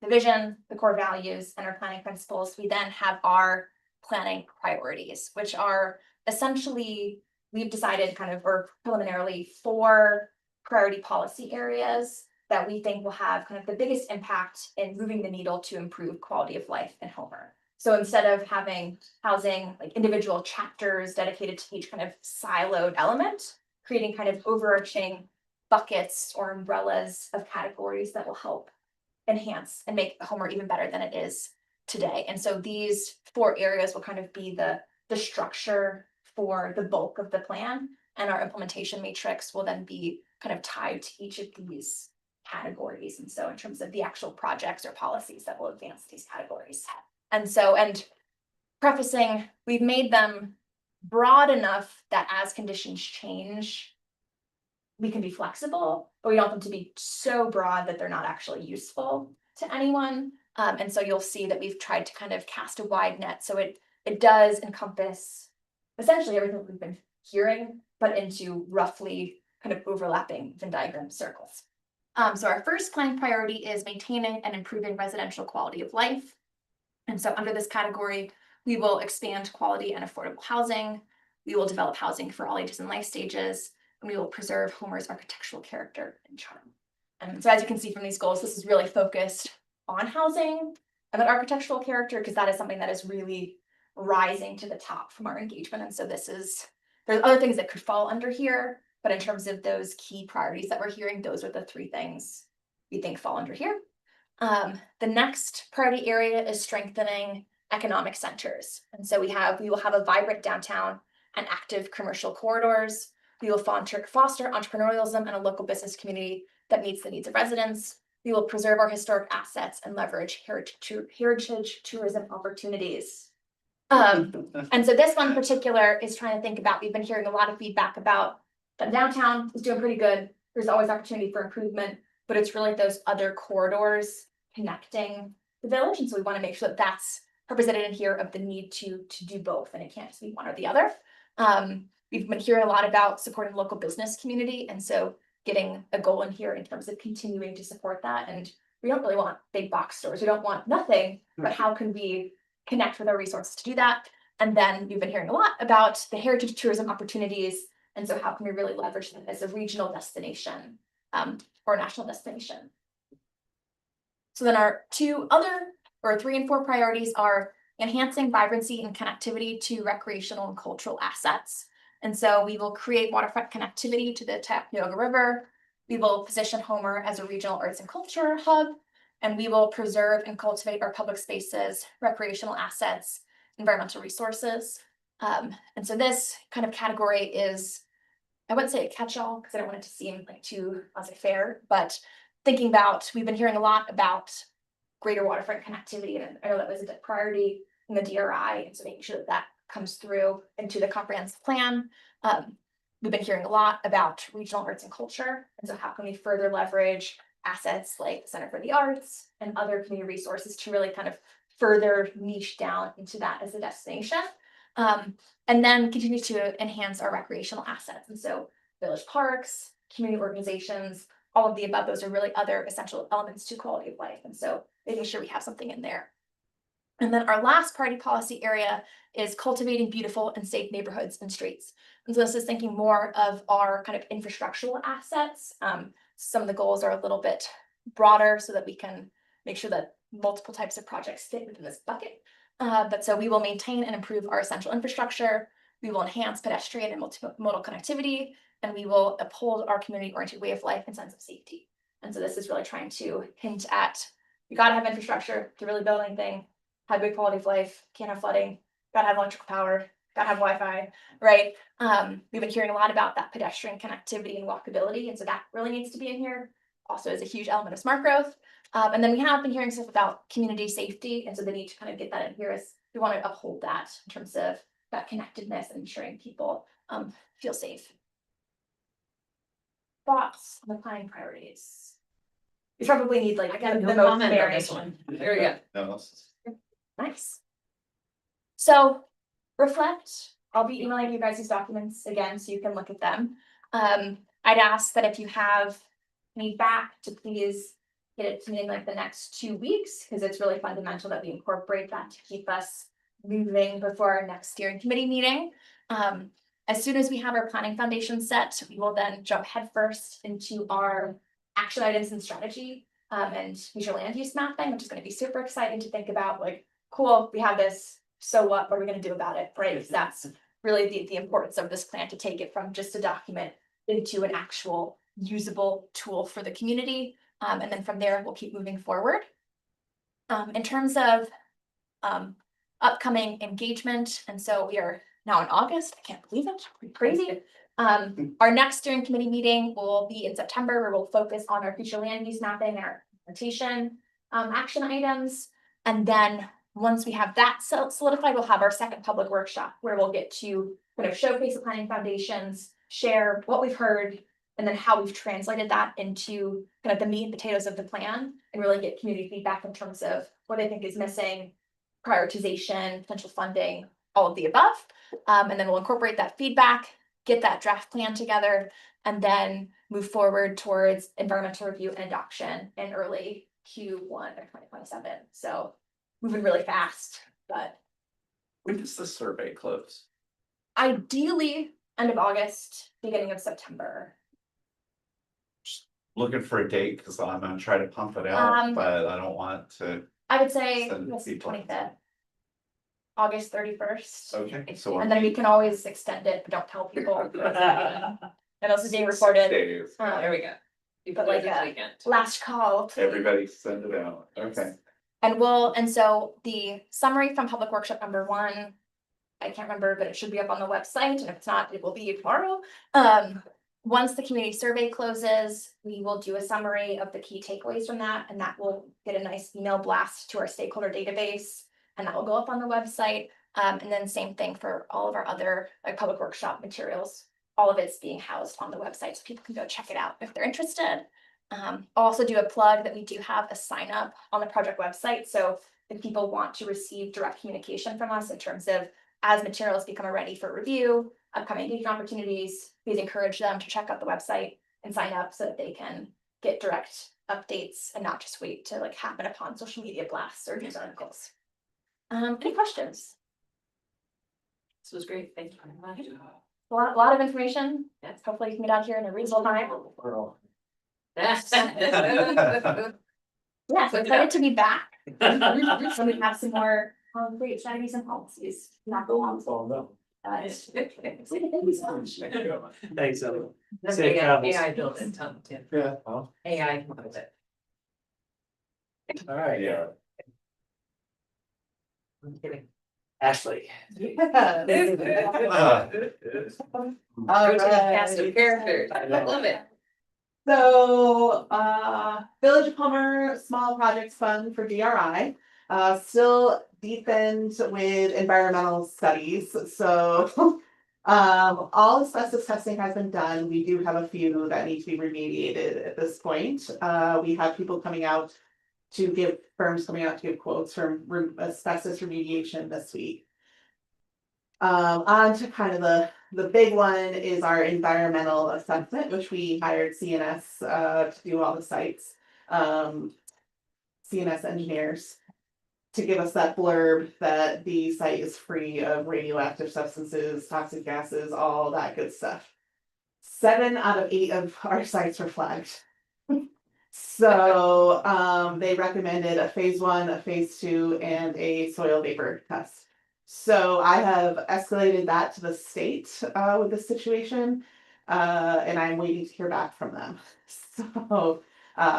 the vision, the core values, and our planning principles, we then have our planning priorities, which are essentially, we've decided kind of, or preliminarily, 4 priority policy areas that we think will have kind of the biggest impact in moving the needle to improve quality of life in Homer. So instead of having housing like individual chapters dedicated to each kind of siloed element, creating kind of overarching buckets or umbrellas of categories that will help enhance and make Homer even better than it is today. And so these 4 areas will kind of be the structure for the bulk of the plan, and our implementation matrix will then be kind of tied to each of these categories. And so in terms of the actual projects or policies that will advance these categories. And prefacing, we've made them broad enough that as conditions change, we can be flexible, but we don't want them to be so broad that they're not actually useful to anyone. And so you'll see that we've tried to kind of cast a wide net. So it does encompass essentially everything we've been hearing, but into roughly kind of overlapping Venn diagram circles. So our first planning priority is maintaining and improving residential quality of life. And so under this category, We will expand quality and affordable housing. We will develop housing for all ages and life stages, and we will preserve Homer's architectural character and charm. And so as you can see from these goals, this is really focused on housing and that architectural character, because that is something that is really rising to the top from our engagement. And so there's other things that could fall under here, but in terms of those key priorities that we're hearing, those are the 3 things we think fall under here. The next priority area is strengthening economic centers. And so we will have a vibrant downtown and active commercial corridors. We will foster entrepreneurialism and a local business community that meets the needs of residents. We will preserve our historic assets and leverage heritage tourism opportunities. And so this one in particular is trying to think about, we've been hearing a lot of feedback about the downtown is doing pretty good. There's always opportunity for improvement, but it's really those other corridors connecting the village. And so we want to make sure that that's represented in here of the need to do both, and it can't just be one or the other. We've been hearing a lot about supporting local business community, and so getting a goal in here in terms of continuing to support that. And we don't really want big box stores. We don't want nothing, but how can we connect with our resources to do that? And then we've been hearing a lot about the heritage tourism opportunities. And so how can we really leverage them as a regional destination or national destination? So then our 3 and 4 priorities are enhancing vibrancy and connectivity to recreational and cultural assets. And so we will create waterfront connectivity to the Tapioga River. We will position Homer as a regional arts and culture hub, and we will preserve and cultivate our public spaces, recreational assets, environmental resources. And so this kind of category is, I wouldn't say a catch-all because I don't want it to seem like too laissez-faire, but thinking about, we've been hearing a lot about greater waterfront connectivity, and I know that was a priority in the DRI, and so making sure that that comes through into the comprehensive plan. We've been hearing a lot about regional arts and culture, and so how can we further leverage assets like the Center for the Arts and other community resources to really kind of further niche down into that as a destination. And then continue to enhance our recreational assets. And so village parks, community organizations, all of the above, those are really other essential elements to quality of life. And so making sure we have something in there. And then our last priority policy area is cultivating beautiful and safe neighborhoods and streets. And so this is thinking more of our kind of infrastructural assets. Some of the goals are a little bit broader so that we can make sure that multiple types of projects fit within this bucket. But so we will maintain and improve our essential infrastructure. We will enhance pedestrian and multimodal connectivity, and we will uphold our community-oriented way of life and sense of safety. And so this is really trying to hint at, you gotta have infrastructure to really build anything, have good quality of life, can't have flooding, gotta have electrical power, gotta have Wi-Fi, right? We've been hearing a lot about that pedestrian connectivity and walkability, and so that really needs to be in here. Also is a huge element of smart growth. And then we have been hearing stuff about community safety, and so the need to kind of get that in here is we want to uphold that in terms of that connectedness and ensuring people feel safe. Thoughts on the planning priorities? You probably need like I got the no most comment on this variation. one. There we go. No, Nice. So reflect. I'll be emailing you guys these documents again so you can look at them. I'd ask that if you have feedback to please get it to me in like the next 2 weeks, because it's really fundamental that we incorporate that to keep us moving before our next steering committee meeting. As soon as we have our planning foundation set, we will then jump headfirst into our action items and strategy and future land use mapping, which is going to be super exciting to think about. Like, cool, we have this. So what are we going to do about it, right? Because that's really the importance of this plan, to take it from just a document into an actual usable tool for the community. And then from there, we'll keep moving forward. In terms of upcoming engagement, and so we are now in August. I can't believe it. Pretty crazy. Our next steering committee meeting will be in September, where we'll focus on our future land use mapping and our implementation action items. And then once we have that solidified, we'll have our second public workshop where we'll get to kind of showcase the planning foundations, share what we've heard, and then how we've translated that into kind of the meat and potatoes of the plan, and really get community feedback in terms of what they think is missing, prioritization, potential funding, all of the above. And then we'll incorporate that feedback, get that draft plan together, and then move forward towards environmental review and adoption in early Q1 of 2027. So moving really fast, but When does the survey close? Ideally, end of August, beginning of September. Looking for a date, because I'm gonna try to pump it out, Um, but I don't want to, I would say Send yes, people. 25th. August 31st. okay, so. And then we can always extend it, but don't tell people. And this is being recorded. Days. There we go. But like This a weekend. last call. please. Everybody send it out, Yes. okay. And so the summary from public workshop number 1. I can't remember, but it should be up on the website, and if it's not, it will be tomorrow. Once the community survey closes, we will do a summary of the key takeaways from that, and that will get a nice email blast to our stakeholder database. And that will go up on the website. And then same thing for all of our other like public workshop materials. All of it's being housed on the website, so people can go check it out if they're interested. I'll also do a plug that we do have a sign up on the project website. So if people want to receive direct communication from us in terms of as materials become ready for review, upcoming engagement opportunities, please encourage them to check out the website and sign up so that they can get direct updates and not just wait to like happen upon social media blasts or news articles. Any questions? This was great, thank you very much. A lot of information. Yes, hopefully you can get out here in a reasonable time. Yeah, so excited to be back. So we have some more great strategies and policies. Not go on. Thank you so much. Thanks, Evan. That's Safe travels. AI built it, Tom, too. Yeah. AI built it. All right, Yeah. I'm kidding. Ashley. Ah, Go to the cast of characters, I love it. So, Village of Homer Small Projects Fund for DRI, still deepened with environmental studies, so. All asbestos testing has been done, we do have a few that need to be remediated at this point, we have people coming out. Firms coming out to give quotes from asbestos remediation this week. On to kind of the big one is our environmental assessment, which we hired CNS to do all the sites. CNS engineers to give us that blurb that the site is free of radioactive substances, toxic gases, all that good stuff. 7 out of 8 of our sites were flagged. So they recommended a phase 1, a phase 2, and a soil vapor test. So I have escalated that to the state with this situation, and I'm waiting to hear back from them. So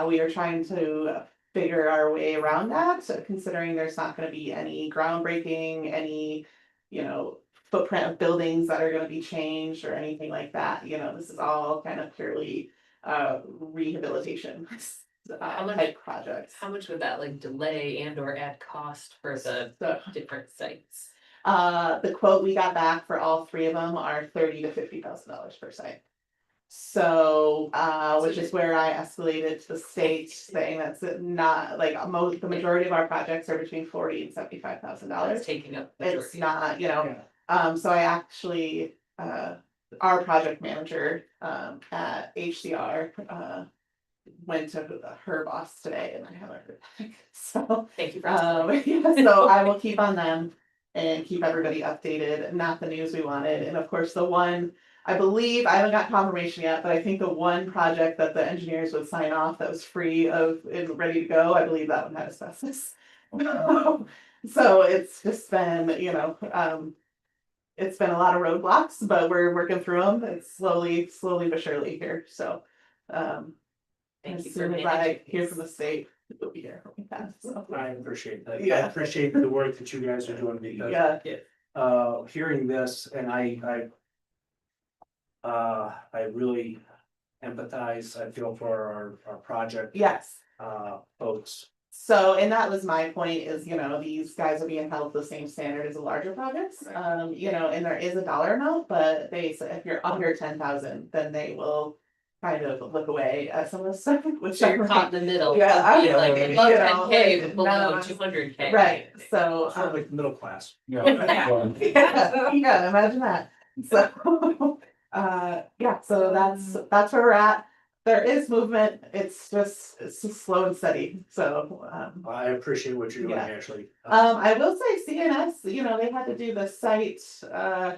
we are trying to figure our way around that, considering there's not going to be any groundbreaking, any, footprint of buildings that are going to be changed or anything like that. This is all kind of purely rehabilitation type projects. How much would that like delay and or add cost for the So, different sites? The quote we got back for all 3 of them are $30,000 to $50,000 per site. So, which is where I escalated to the state saying that's not like the majority of our projects are between $40,000 and $75,000. It's taking up. the It's majority. not, so I actually, our project manager, at HCR, went to her boss today and I haven't heard back, so. Thank you for. Yeah, so I will keep on them and keep everybody updated, not the news we wanted, and of course, the one. I believe, I haven't got confirmation yet, but I think the one project that the engineers would sign off that was free of and ready to go, I believe that one had asbestos. So it's just been, it's been a lot of roadblocks, but we're working through them. It's slowly but surely here, so. Thank As you for soon as I managing hear this. from the state, it'll be here. So, I appreciate that. I Yeah. appreciate the work that you guys are doing because yeah, hearing this and I really empathize, I feel for our project yes. folks. So, and that was my point is, these guys are being held to the same standard as the larger projects. And there is a dollar amount, but they say if you're under 10,000, then they will kind of look away at some of the stuff, which So you're caught in the middle. Yeah, You know, like they love you know, 10K, but none below of us- 200K. right, so. Sort of like middle class. Yeah, imagine that. So, yeah, so that's where we're at. there is movement, it's just slow and steady, so, I appreciate what you're doing, Yeah. Ashley. I will say CNS, they had to do the site,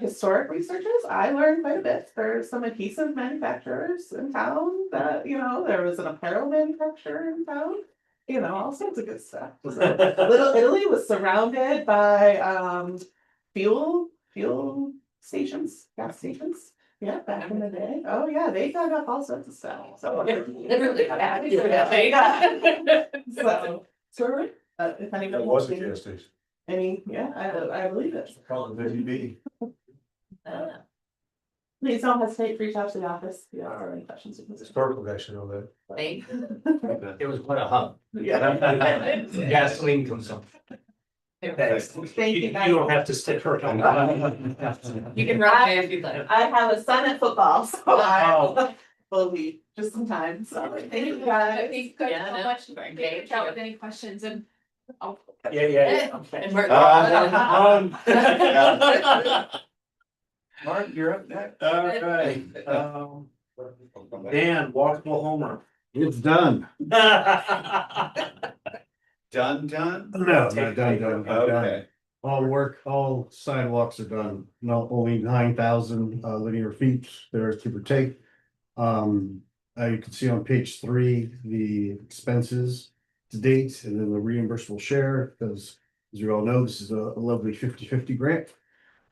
historic researches, I learned quite a bit, there's some adhesive manufacturers in town that, there was an apparel manufacturer in town. All sorts of good stuff. So, Little Italy was surrounded by, fuel stations, gas stations. Yeah, back in the day. Oh, yeah, they dug up all sorts of stuff. So. Literally. So, if anyone. That was a has any- gas station. I believe it. Called the VB. Ah, Please don't hesitate to reach out to the office. If you have any questions. Historical actually know that. thank It was quite a hub. Yeah. Gasoline consumption. Thanks. Thank you, You guys. don't have to stick around. You can run it if you'd like. I have a son at football, so Oh. I will be just some time, so thank you guys. Thank you guys Yeah, so no, much. thank Reach out you. with any questions and. I'll- Yeah. And we're. Mark, you're up next. All right, Dan, walkable homer. It's done. Done? No, not done. Okay. All work, all sidewalks are done, not only 9,000 linear feet there, give or take. You can see on page 3, the expenses to date, and then the reimbursable share, because as you all know, this is a lovely 50-50 grant.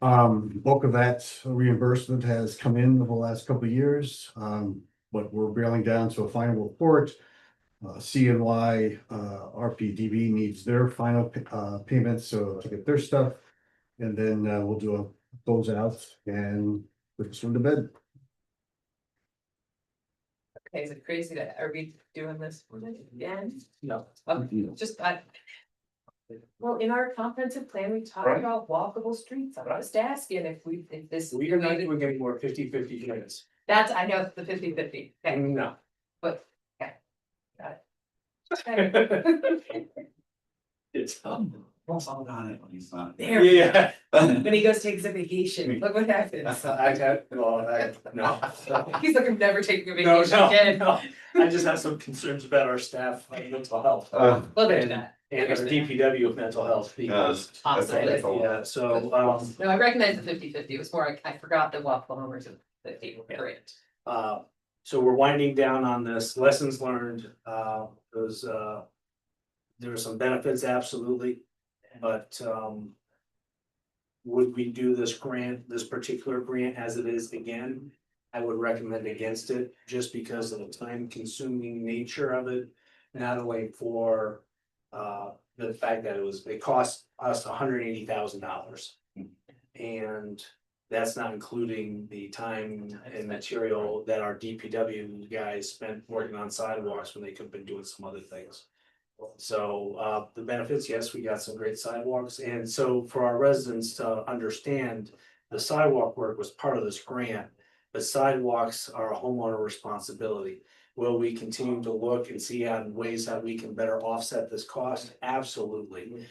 Bulk of that reimbursement has come in over the last couple of years, but we're barreling down to a final report. CNY, RPDB needs their final payments, so to get their stuff. And then we'll do a closeout and put this one to bed. Okay, is it crazy that, are we doing this again? No. Just, Well, in our comprehensive plan, we talked Right. about walkable streets. I'm just asking if this. We are not doing any more 50-50 units. That's, I know, it's the 50-50. Okay, No. but, okay. Got It's, What's all on it when he's not? it. There, yeah. when he goes takes a vacation, look what happens. No. He's like, I'm never taking a No, vacation again. no. I just have some concerns about our staff, mental health. Well, there's And that. and our DPW of mental health because. Awesome. Yeah, so, No, I recognize the 50-50. It was more, I forgot the walkable homers of the table. Great. so we're winding down on this, lessons learned, there are some benefits, absolutely, but, would we do this grant, this particular grant as it is again? I would recommend against it, just because of the time consuming nature of it, not only for, the fact that it cost us $180,000. And that's not including the time and material that our DPW guys spent working on sidewalks when they could have been doing some other things. So the benefits, yes, we got some great sidewalks, and so for our residents to understand, the sidewalk work was part of this grant. But sidewalks are a homeowner responsibility. Will we continue to look and see on ways that we can better offset this cost? Absolutely.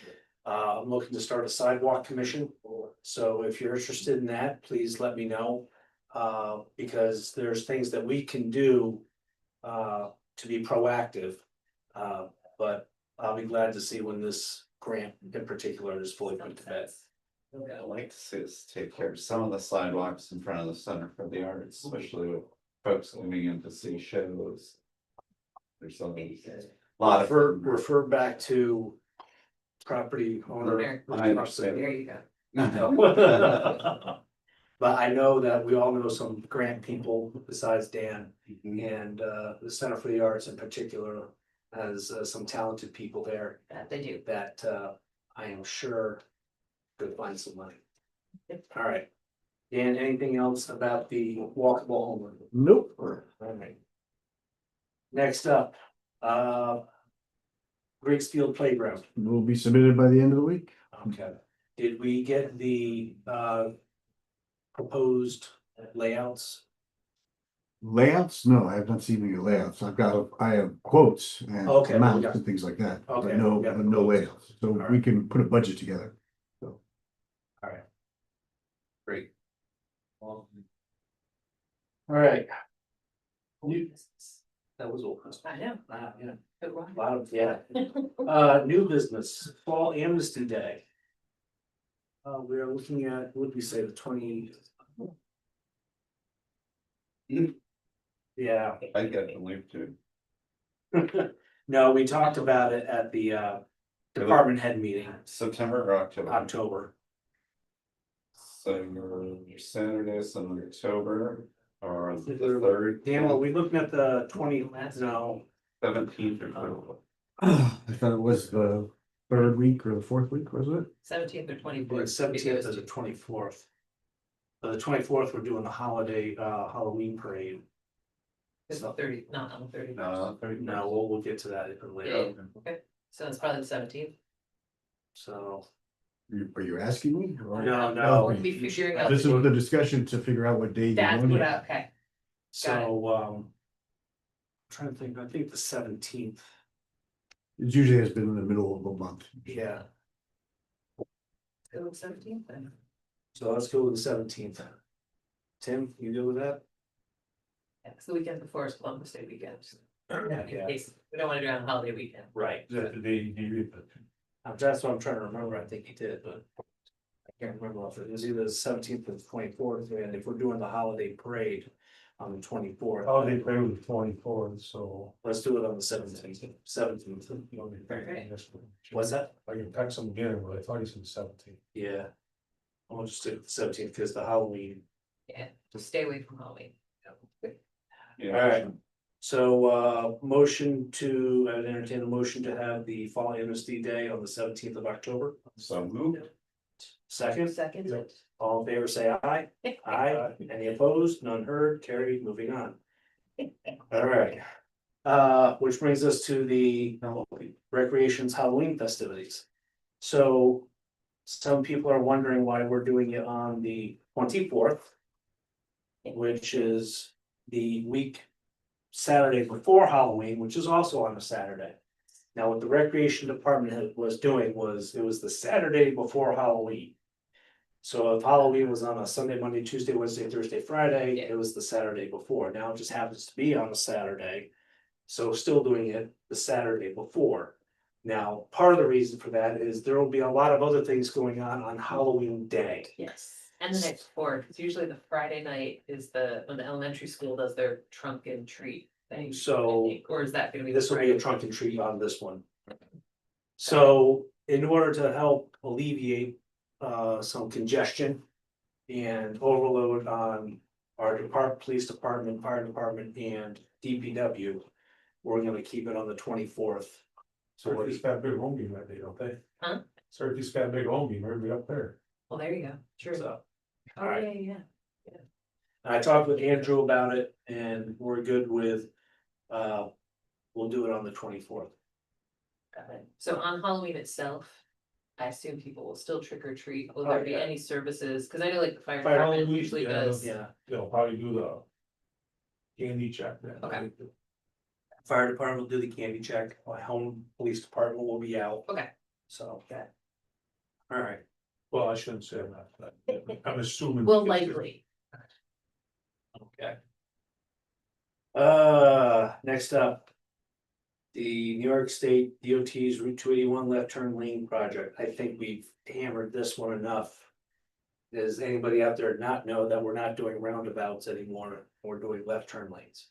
I'm looking to start a sidewalk commission, so if you're interested in that, please let me know. Because there's things that we can do to be proactive. But I'll be glad to see when this grant in particular is fully put to bed. I'd like to see us take care of some of the sidewalks in front of the Center for the Arts, especially with folks coming in to see shows. There's a lot of. Refer back to property owner. I understand. There you go. But I know that we all know some grant people besides Dan, and the Center for the Arts in particular has some talented people there That they do. that I am sure could find some money. All right. Dan, anything else about the walkable home? Nope. All right. Next up, Griggs Field Playground. Will be submitted by the end of the week. Okay, did we get the proposed layouts? Layouts? No, I have not seen any layouts. I have quotes and Okay, amounts yeah. and things like that, but Okay, no, yeah. no layouts. So we Alright. can put a budget together. Great. All right. That was all. I know. Yeah, Good a one. lot of, yeah. New business, Fall Amnesty Day. We are looking at, what did we say, the 20? Yeah. I get the link to. No, we talked about it at the department head meeting, September or October? October. So your Saturdays in October or the Dan, third, are we looking at the 20, no, 17th or 3rd? I thought it was the third week or the fourth week, was it? 17th or 24th. the 17th or the 24th. The 24th, we're doing the holiday, Halloween parade. It's not 30, not on the 30th. No, we'll get to that later. Yeah. Okay, so it's probably the 17th. So, Are you asking me? or- no. Okay. Be figuring out. This is the discussion to figure out what day you That's want what it. okay. So, trying to think, I think the 17th, It usually has been in the middle of the month. yeah, Go with 17th then. so let's go with the 17th. Tim, you good with that? Yeah, it's the weekend before it's Columbus Day weekend. In Yeah. case we don't want to do it on holiday weekend. Right. Is that the day you read it? That's what I'm trying to remember, I think he did, but. I can't remember if it was either the 17th or the 24th, and if we're doing the holiday parade on the 24th. Oh, they play with the 24th, so. Let's do it on the 17th. What's that? I can text them again, but I thought he said 17th. Yeah. I'll just do the 17th because the Halloween. Yeah, just stay away from Halloween. Alright. So motion to, I would entertain a motion to have the Fall Amnesty Day on the 17th of October. So moved. Second, Second. all in favor, say aye. Aye. Any opposed? None heard, carried, moving on. Alright. Which brings us to the Recreation's Halloween festivities. So some people are wondering why we're doing it on the 24th. Which is the week Saturday before Halloween, which is also on a Saturday. Now, what the recreation department was doing was, it was the Saturday before Halloween. So if Halloween was on a Sunday, Monday, Tuesday, Wednesday, Thursday, Friday, it was the Saturday before. Now it just happens to be on a Saturday. So still doing it the Saturday before. Now, part of the reason for that is there will be a lot of other things going on Halloween day. Yes, and the night before, because usually the Friday night is when the elementary school does their trunk and treat thing. So- I think. Or is that gonna be? the This will be a Friday? trunk and treat on this one. So in order to help alleviate some congestion and overload on our police department, fire department and DPW, we're gonna keep it on the 24th. Syracuse got a big home game that day, don't they? Huh? Syracuse got a big home game, everybody up there. Well, there you go, true. So, Oh, all right. yeah. I talked with Andrew about it and we're good with, we'll do it on the 24th. Got it. So on Halloween itself, I assume people will still trick or treat. Will Oh, there be yeah. any services? Cause I know like the fire Fire department Halloween, usually yeah. does. Yeah, They'll probably do the candy check then. Okay. fire department will do the candy check, my home police department will be out. Okay. So, okay. All right. Well, I shouldn't say that, but I'm assuming. Will likely. Okay. Next up. The New York State DOT's Route 281 left turn lane project. I think we've hammered this one enough. Does anybody out there not know that we're not doing roundabouts anymore? We're doing left turn lanes.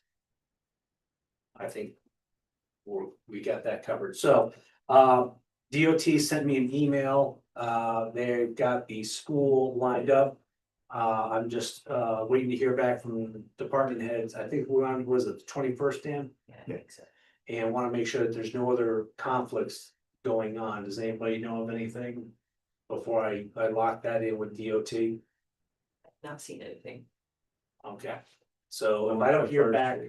I think. We got that covered. So, DOT sent me an email. They've got the school lined up. I'm just waiting to hear back from department heads. I think we're on, was it the 21st, Dan? Yeah, I think so. And want to make sure that there's no other conflicts going on. Does anybody know of anything? Before I lock that in with DOT? Not seen anything. Okay, so if I don't hear back.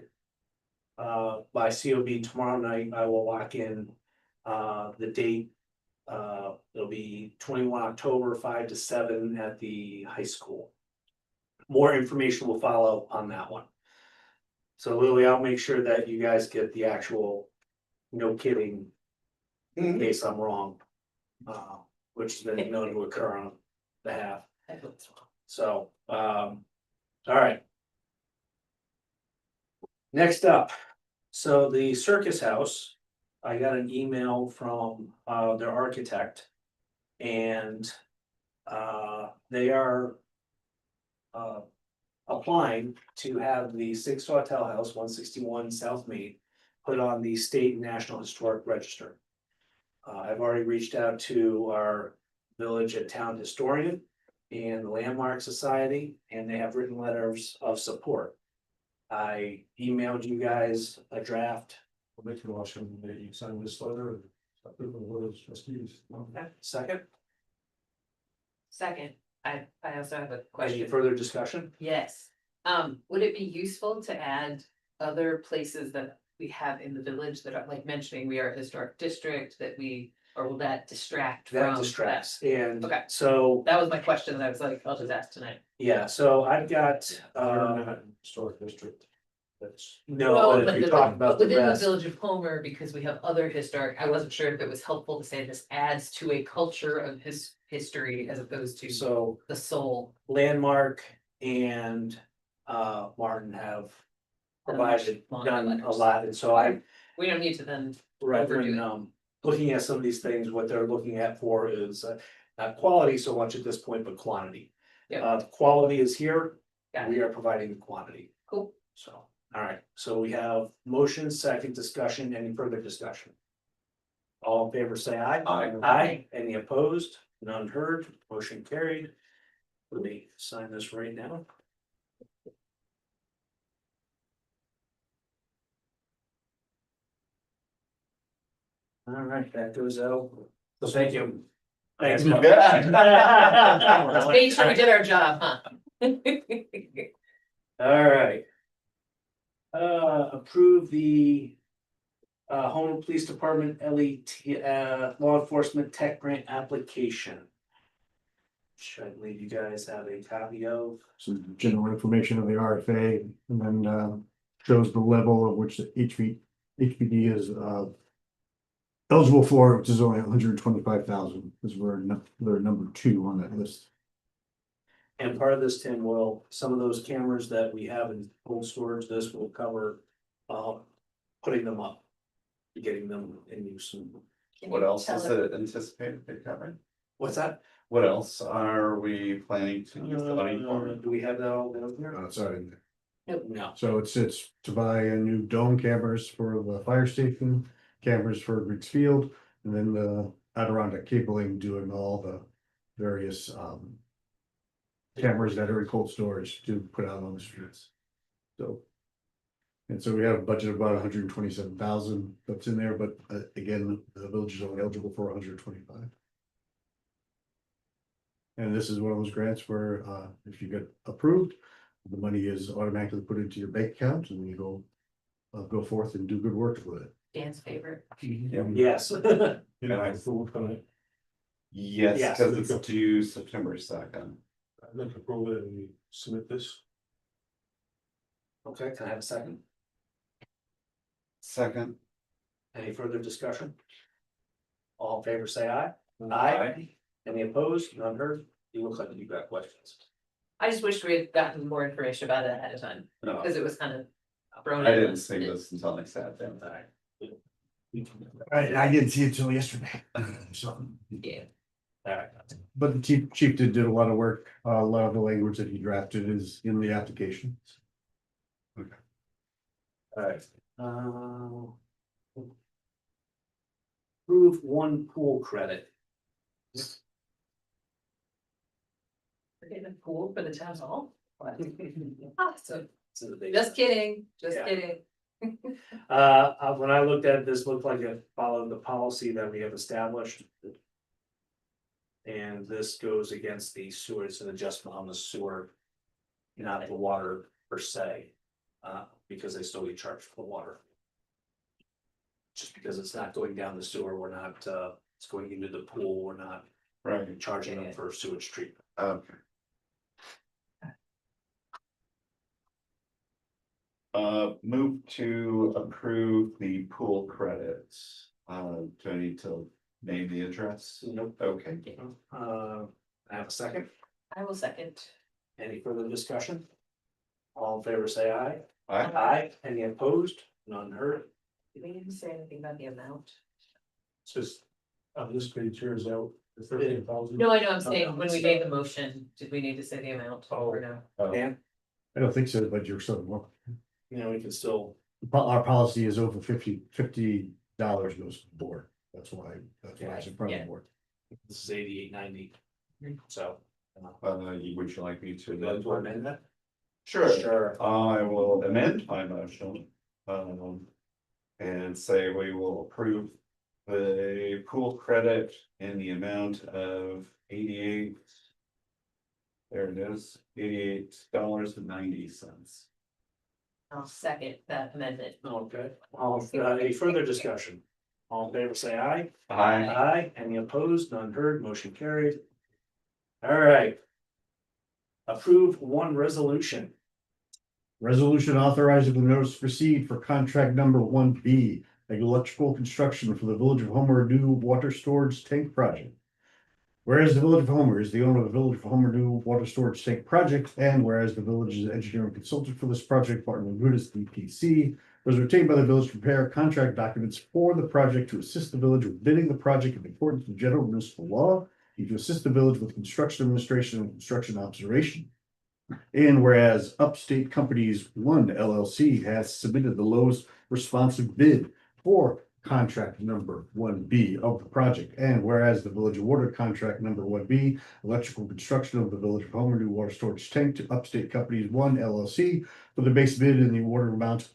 By COB tomorrow night, I will lock in the date. It'll be 21 October, 5 to 7 at the high school. More information will follow on that one. So Lily, I'll make sure that you guys get the actual, no kidding, in case I'm wrong. Which has been known to occur on behalf. I hope it's wrong. So, all right. Next up, So the circus house, I got an email from their architect. And they are applying to have the Six Hotel House, 161 South Main, put on the state and national historic register. I've already reached out to our village and town historian and the Landmark Society, and they have written letters of support. I emailed you guys a draft. I'll make a motion that you sign this letter. Trustees. Okay, second, Second, I also have a any question. further discussion? Yes, would it be useful to add other places that we have in the village that are like mentioning we are a historic district that we, or will that distract from? That distracts, and Okay. so, That was my question, and I was like, I'll just ask tonight. yeah, so I've got, You're not in historic district. That's. no, Well, but but if you the- talk about the Within the rest. village of Homer, because we have other historic, I wasn't sure if it was helpful to say this adds to a culture of his history as opposed to So the soul. Landmark and Martin have provided, Longer done a letters. lot, and so I, We don't need to then, right, Overdo when it. looking at some of these things, what they're looking at for is not quality so much at this point, but quantity. Yeah. The quality is here, got we it, are providing the quantity, cool. so, all right, so we have motion, second discussion, any further discussion? All in favor, say aye. Aye. Aye, any opposed? None heard, motion carried. Let me sign this right now. All right, that goes out. So thank you. Thanks. Bob. Make sure we did our job, huh? All right. Approve the Home Police Department LET, law enforcement tech grant application. Should I believe you guys have a copy of? Some general information of the RFA, and then shows the level of which the HPD is eligible for, which is only 125,000, because we're number 2 on that list. And part of this, Tim, will, some of those cameras that we have in cold storage, this will cover putting them up. Getting them in use. Can What you else tell is it anticipated to cover? What's that? What else are we planning to use the money for? Do we have that all down here? Sorry. No. So it's to buy a new dome cameras for the fire station, cameras for Griggs Field, and then the Adirondack cabling doing all the various cameras that are in cold storage to put out on the streets. So. And so we have a budget of about 127,000 that's in there, but again, the village is only eligible for 125. And this is one of those grants where if you get approved, the money is automatically put into your bank account and you go forth and do good work with it. Dan's favorite. Yes. You know, I thought on it. Yes, Yes. because it's due September 2nd. I'd like to approve it and we submit this. Okay, can I have a second? Second. Any further discussion? All in favor, say aye. Aye. Any opposed? None heard? You look like you got questions. I just wish we had gotten more information about it ahead of time, No, because it was kind of thrown. I in. didn't see this until I sat down. I didn't see it till yesterday. So, Yeah, All right. but the chief did a lot of work. A lot of the language that he drafted is in the application. All right. Approve one pool credit. we're getting a pool for the town hall. Awesome, So they- just kidding, just Yeah. kidding. When I looked at this, looked like it followed the policy that we have established. And this goes against the sewer, it's an adjustment on the sewer. Not the water per se, because they still get charged for the water. Just because it's not going down the sewer, we're not, it's going into the pool, we're not Right, charging them for sewage treatment. okay. Move to approve the pool credits. Do I need to name the address? Nope. Okay. I have a second. I will second. Any further discussion? All in favor, say aye. Aye. Aye. Any opposed? None heard. Do we need to say anything about the amount? It's just, on this page here is out, the 13,000. No, I know, I'm saying, when we made the motion, did we need to say the amount or no? Dan, I don't think so, but you're so, well, you know, we can still, our policy is over $50 goes to the board. That's why it's in front of the board. this is 88.90. So. Would you like me to? Would you like to amend that? Sure. Sure. I will amend my motion. And say we will approve the pool credit in the amount of 88. There it is, $88.90. I'll second that amendment. Okay, any further discussion? All in favor, say aye. Aye. Aye, any opposed, none heard, motion carried. All right. Approve one resolution. Resolution authorizing the notice to proceed for contract number 1B, electrical construction for the Village of Homer new water storage tank project. Whereas the Village of Homer is the owner of the Village of Homer new water storage tank project, and whereas the village's engineering consultant for this project, Barton Rudis DPC, was retained by the village to prepare contract documents for the project to assist the village with bidding the project in accordance with general municipal law, and to assist the village with construction administration and construction observation. And whereas Upstate Companies One LLC has submitted the lowest responsive bid for contract number 1B of the project. And whereas the village awarded contract number 1B, electrical construction of the Village of Homer new water storage tank to Upstate Companies One LLC for the base bid in the order amount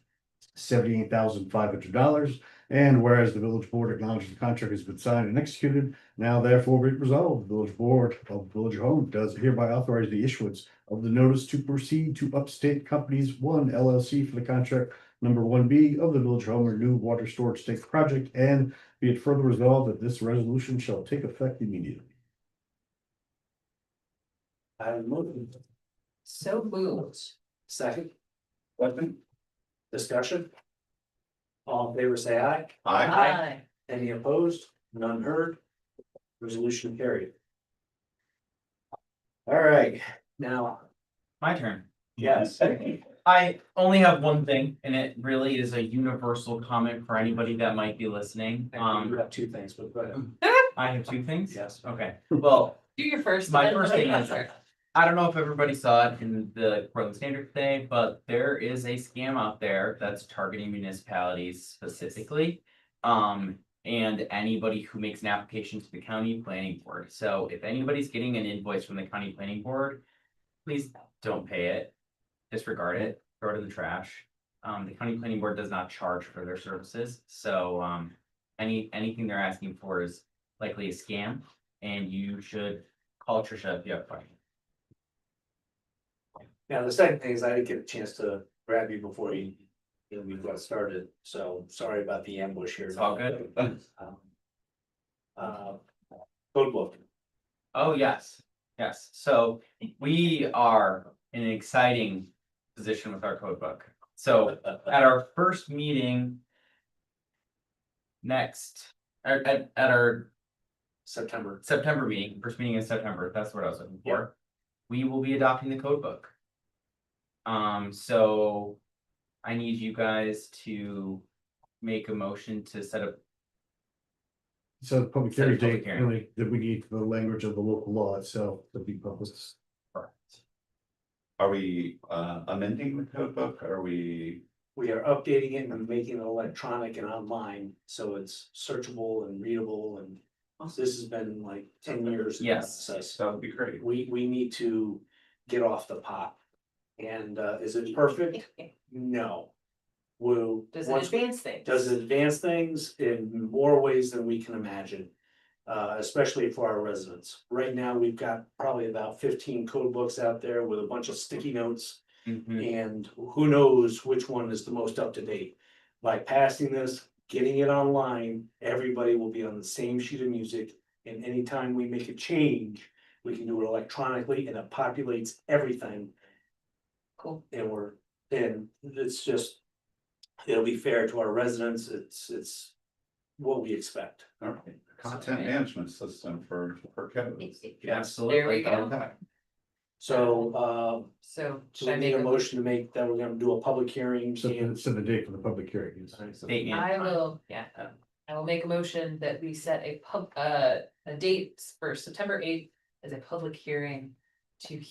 $78,500. And whereas the village board acknowledges the contract has been signed and executed, now therefore be it resolved, the village board of the Village of Homer does hereby authorize the issuance of the notice to proceed to Upstate Companies One LLC for the contract number 1B of the Village of Homer new water storage tank project, and be it further resolved that this resolution shall take effect immediately. I have a motion. So moved. Second. Weapon. Discussion. All in favor, say aye. Aye. Any opposed? None heard. Resolution carried. All right, now, My turn. yes. I only have one thing, and it really is a universal comment for anybody that might be listening. You have two things, but go ahead. I have two things. Yes. Okay, well, Do your first. My and then first let thing me is- answer. I don't know if everybody saw it in the Portland Standard today, but there is a scam out there that's targeting municipalities specifically. And anybody who makes an application to the county planning board. So if anybody's getting an invoice from the county planning board, please don't pay it. Disregard it, throw it in the trash. The county planning board does not charge for their services, so anything they're asking for is likely a scam, and you should call Trisha if you have questions. Now, the second thing is I didn't get a chance to grab you before we got started, so sorry about the ambush here. It's all good. Code book. Oh, yes, yes, so we are in an exciting position with our code book. So at our first meeting. At our September meeting, first meeting in September, that's what I was looking for. We will be adopting the code book. So I need you guys to make a motion to set up. So the public Set a hearing public date, hearing. really, that we need the language of the local law itself to be published. Are we amending the code book? Are we? We are updating it and making it electronic and online, so it's searchable and readable, and this has been like 10 years. in Yes. process. That would be great. We need to get off the pot. And is it perfect? No. Will. Does it once- advance things? Does it advance things in more ways than we can imagine? Especially for our residents. Right now, we've got probably about 15 code books out there with a bunch of sticky notes. Mhm. And who knows which one is the most up to date? By passing this, getting it online, everybody will be on the same sheet of music. And anytime we make a change, we can do it electronically and it populates everything. Cool. And it's just, it'll be fair to our residents. It's what we expect. All right, content management system for code. Absolutely. There we go. Okay. So, So do should we I need make a a motion to make that we're gonna do a public hearing? Set the date for the public hearing. Date and I time. will, yeah, I will make a motion that we set a a date for September 8th as a public hearing to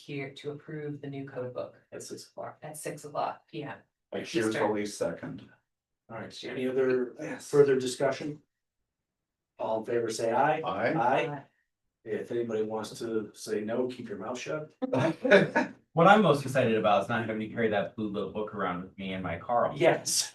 approve the new code book At 6 o'clock. at 6 o'clock PM. I cheerfully second. All right, so any other Yes. further discussion? All in favor, say aye. Aye. Aye. If anybody wants to say no, keep your mouth shut. What I'm most excited about is not having to carry that blue little book around with me in my car. Yes.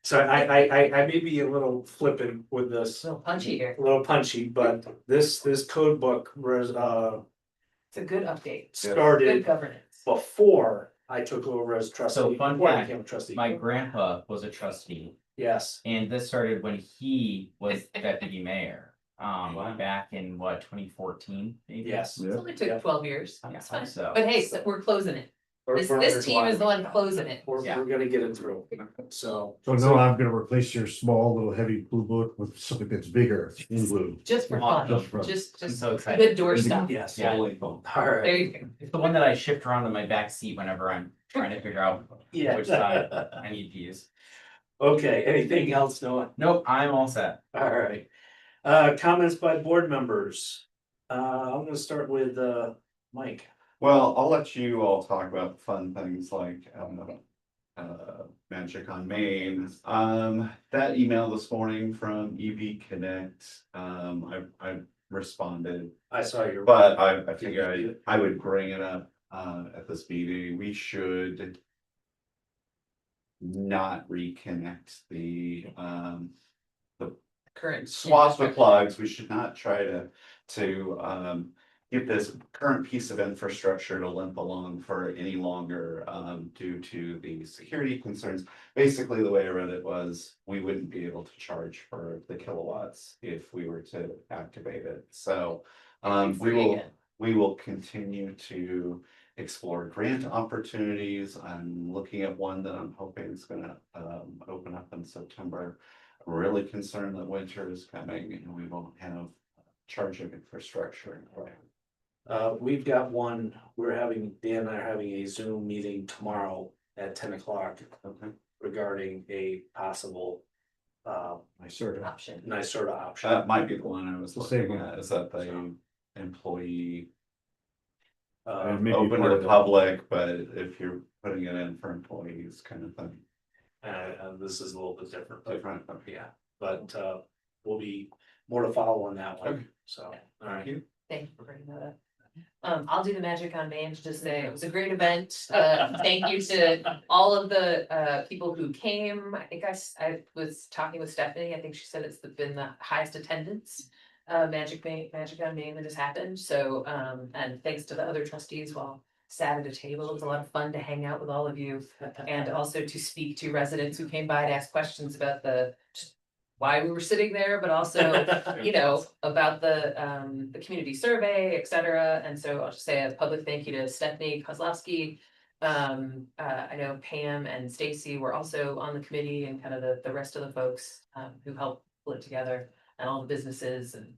So I may be a little flippant with this, So punchy here, a little punchy, but this code book was it's a good update, good started governance. before I took over as trustee. So fun before I fact, became a trustee. My grandpa was a trustee, Yes, and this started when he was deputy mayor. Back in what, 2014, maybe? yes. It only took 12 years, that's fine, So. but hey, so we're closing it, this team is the one closing it. We're gonna get it through, so. So no, I'm gonna replace your small little heavy blue book with something that's bigger in blue. Just for fun, Just for- just I'm so excited. good door stuff, Yes. Yeah. All there right. you go. It's the one that I shift around in my back seat whenever I'm trying to figure out Yeah. which side I need to use. Okay, anything else, Noah? Nope, I'm all set. All right. Comments by board members. I'm gonna start with Mike. Well, I'll let you all talk about fun things like, Magic on Main. That email this morning from EV Connect, I responded. I saw your. But I figured I would bring it up at this meeting. We should not reconnect the Current. swap the plugs. We should not try to get this current piece of infrastructure to limp along for any longer due to the security concerns. Basically, the way I read it was we wouldn't be able to charge for the kilowatts if we were to activate it. So we will continue to explore grant opportunities. I'm looking at one that I'm hoping is gonna open up in September. I'm really concerned that winter is coming and we won't have charging infrastructure. We've got one, Dan and I are having a Zoom meeting tomorrow at 10 o'clock. Regarding a possible Option. NYSERDA option. That might be the one I was The same looking one. at, is that the employee Maybe open part to of the it. public, but if you're putting it in for employees kind of thing. This is a little bit different. Different, okay. Yeah, but will be more to follow on that one, Okay. so, all right. Thank you for bringing that up. I'll do the Magic on Main to just say it was a great event. Thank you to all of the people who came. I think I was talking with Stephanie. I think she said it's been the highest attendance Magic on Main that has happened. So and thanks to the other trustees while sat at a table. It was a lot of fun to hang out with all of you and also to speak to residents who came by to ask questions about why we were sitting there, but also, you know, about the community survey, et cetera. And so I'll just say a public thank you to Stephanie Kozlowski. I know Pam and Stacy were also on the committee and kind of the rest of the folks who helped pull it together and all the businesses and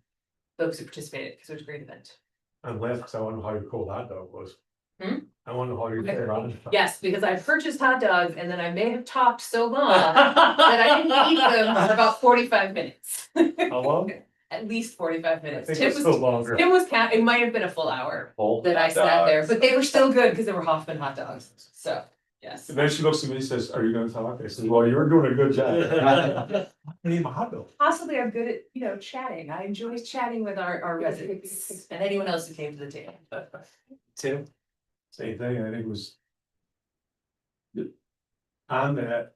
folks who participated because it was a great event. I'm laughing because I wonder how your cold hot dog was. Hmm? I wonder how your cold hot dog. Yes, because I purchased hot dogs and then I may have talked so long that I didn't eat them for about 45 minutes. How long? At least 45 I minutes. think Tim it's still was, longer. Tim was it might have been a full hour Whole that I hot sat there, dogs. but they were still good because they were Hoffman hot dogs. So, yes. And then she looks at me and says, "Are you gonna talk?" I said, "Well, you were doing a good job." I need my hot dog. Possibly I'm good at, chatting. I enjoy chatting with our residents and anyone else who came to the table. Tim? Same thing, I think it was. On that.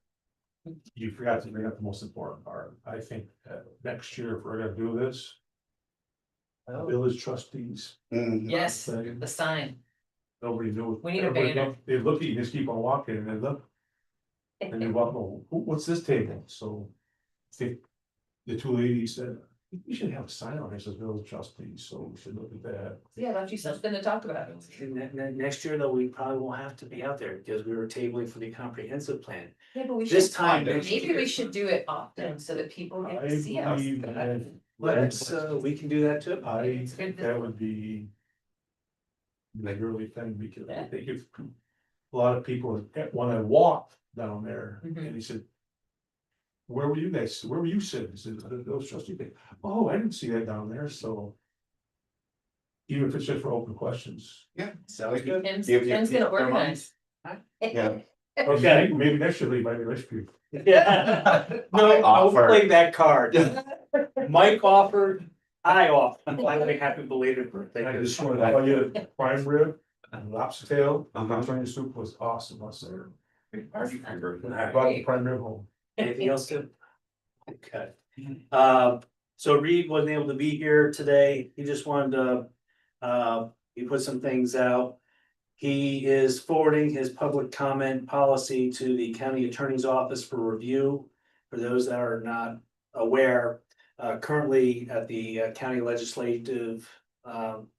You forgot to bring up the most important part. I think next year, if we're gonna do this. Village trustees. Mhm. Yes, thing, the sign. Nobody knew. We need a Everybody banner. look- They look at you, just keep on walking and then look, and you walk, oh, what's this table? So. I think the two ladies said, we should have a sign on it, says village trustees, so we should look at that. Yeah, left you something to talk about. Next year, though, we probably won't have to be out there because we were tabling for the comprehensive plan. Yeah, but we This should, time, maybe we should do it often so that people get I to see us. believe that Let's, we can do that too. I It's good think to- that would be. regularly thing, because I think if a lot of people, when I walked down there, and he said, where were you guys, where were you sitting? He said, those trustee things, oh, I didn't see that down there, so. Even if it's just for open questions. Yeah, sounds good. Tim's, Give you Tim's a gonna piece of mind. organize. Yeah. Okay. Maybe next year they buy the rich people. Yeah. No, I will Offer. play that card. Mike offered, I offered. Finally, happy belated birthday. I just wanted to tell you, prime rib and lobster tail, Uh-huh. Mediterranean soup was awesome, I said. Big party for your And I birthday. brought the prime rib home. Anything else, Tim? Okay. So Reed wasn't able to be here today. He just wanted to, he put some things out. He is forwarding his public comment policy to the county attorney's office for review. For those that are not aware, currently at the county legislative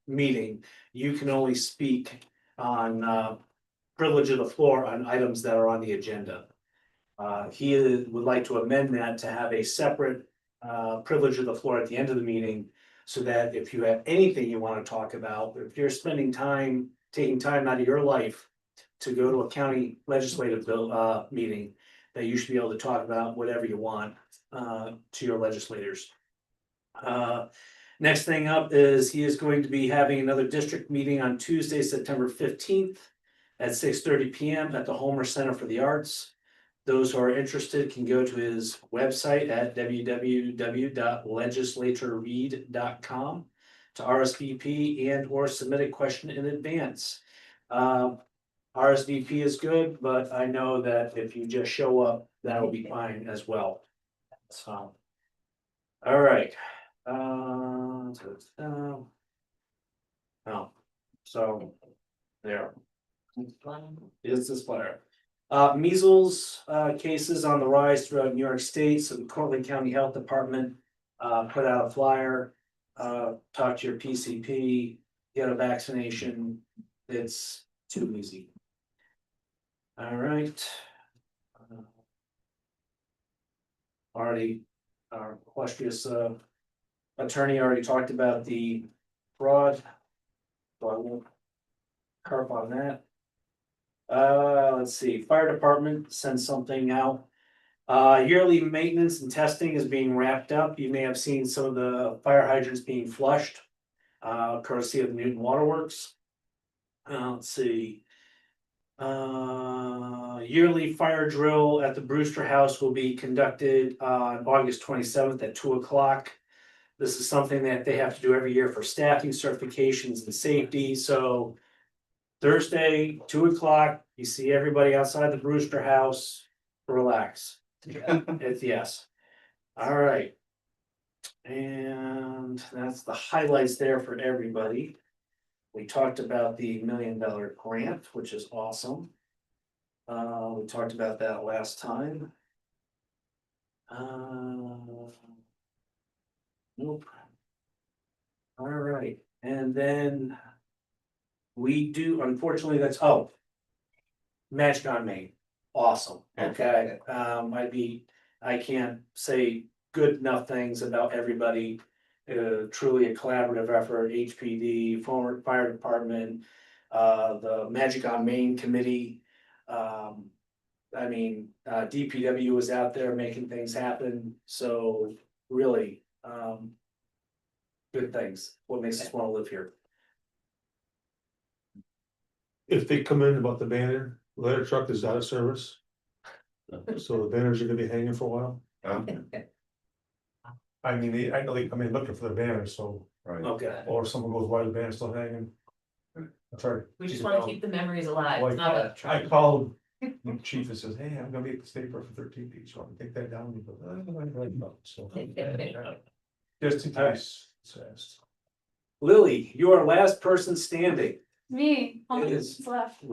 meeting, you can only speak on privilege of the floor on items that are on the agenda. He would like to amend that to have a separate privilege of the floor at the end of the meeting. So that if you have anything you want to talk about, if you're spending time, taking time out of your life to go to a county legislative meeting, that you should be able to talk about whatever you want to your legislators. Next thing up is he is going to be having another district meeting on Tuesday, September 15th at 6:30 PM at the Homer Center for the Arts. Those who are interested can go to his website at www.legislatureread.com to RSVP and or submit a question in advance. RSVP is good, but I know that if you just show up, that'll be fine as well. So. All right. Oh, so there. Is this flyer. Measles cases on the rise throughout New York State, so the Cortland County Health Department put out a flyer. Talk to your PCP, get a vaccination. It's too easy. All right. Already, our illustrious attorney already talked about the fraud. So I won't harp on that. Let's see, fire department sent something out. Yearly maintenance and testing is being wrapped up. You may have seen some of the fire hydrants being flushed. Courtesy of Newton Waterworks. Let's see. Yearly fire drill at the Brewster House will be conducted on August 27th at 2:00. This is something that they have to do every year for staffing certifications and safety, so. Thursday, 2:00, you see everybody outside the Brewster House, relax. It's yes. All right. And that's the highlights there for everybody. We talked about the $1 million grant, which is awesome. We talked about that last time. Nope. All right, and then. We do, unfortunately, that's, Magic on Main, awesome, okay, I can't say good enough things about everybody. Truly a collaborative effort, HPD, former fire department, the Magic on Main committee. DPW was out there making things happen, so really, good things, what makes us wanna live here. If they come in about the banner, ladder truck is out of service. So the banners are gonna be hanging for a while. I mean, I know they come in looking for the banner, so, Right. Okay. or someone goes, why is the banner still hanging? I tried. We just wanna keep the memories alive, it's not a. I called the chief and says, hey, I'm gonna be at the state for 13 feet, so I can take that down. He goes, "Oh, I'm right about it." So. Just in case, it's asked. Lily, you are last person standing. Me, how It much is. is left? Do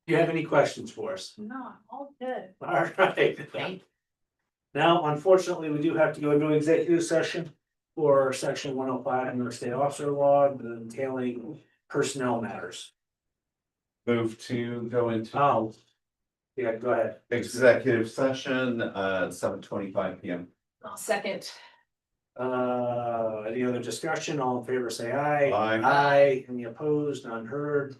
you have any questions for us? No, all good. All right. Now, unfortunately, we do have to go into executive session for section 105 in the state officer law entailing personnel matters. Move to go into Oh. Yeah, go ahead. executive session, 7:25 PM. Second. Any other discussion? All in favor, say aye. Aye. Aye. Any opposed? None heard.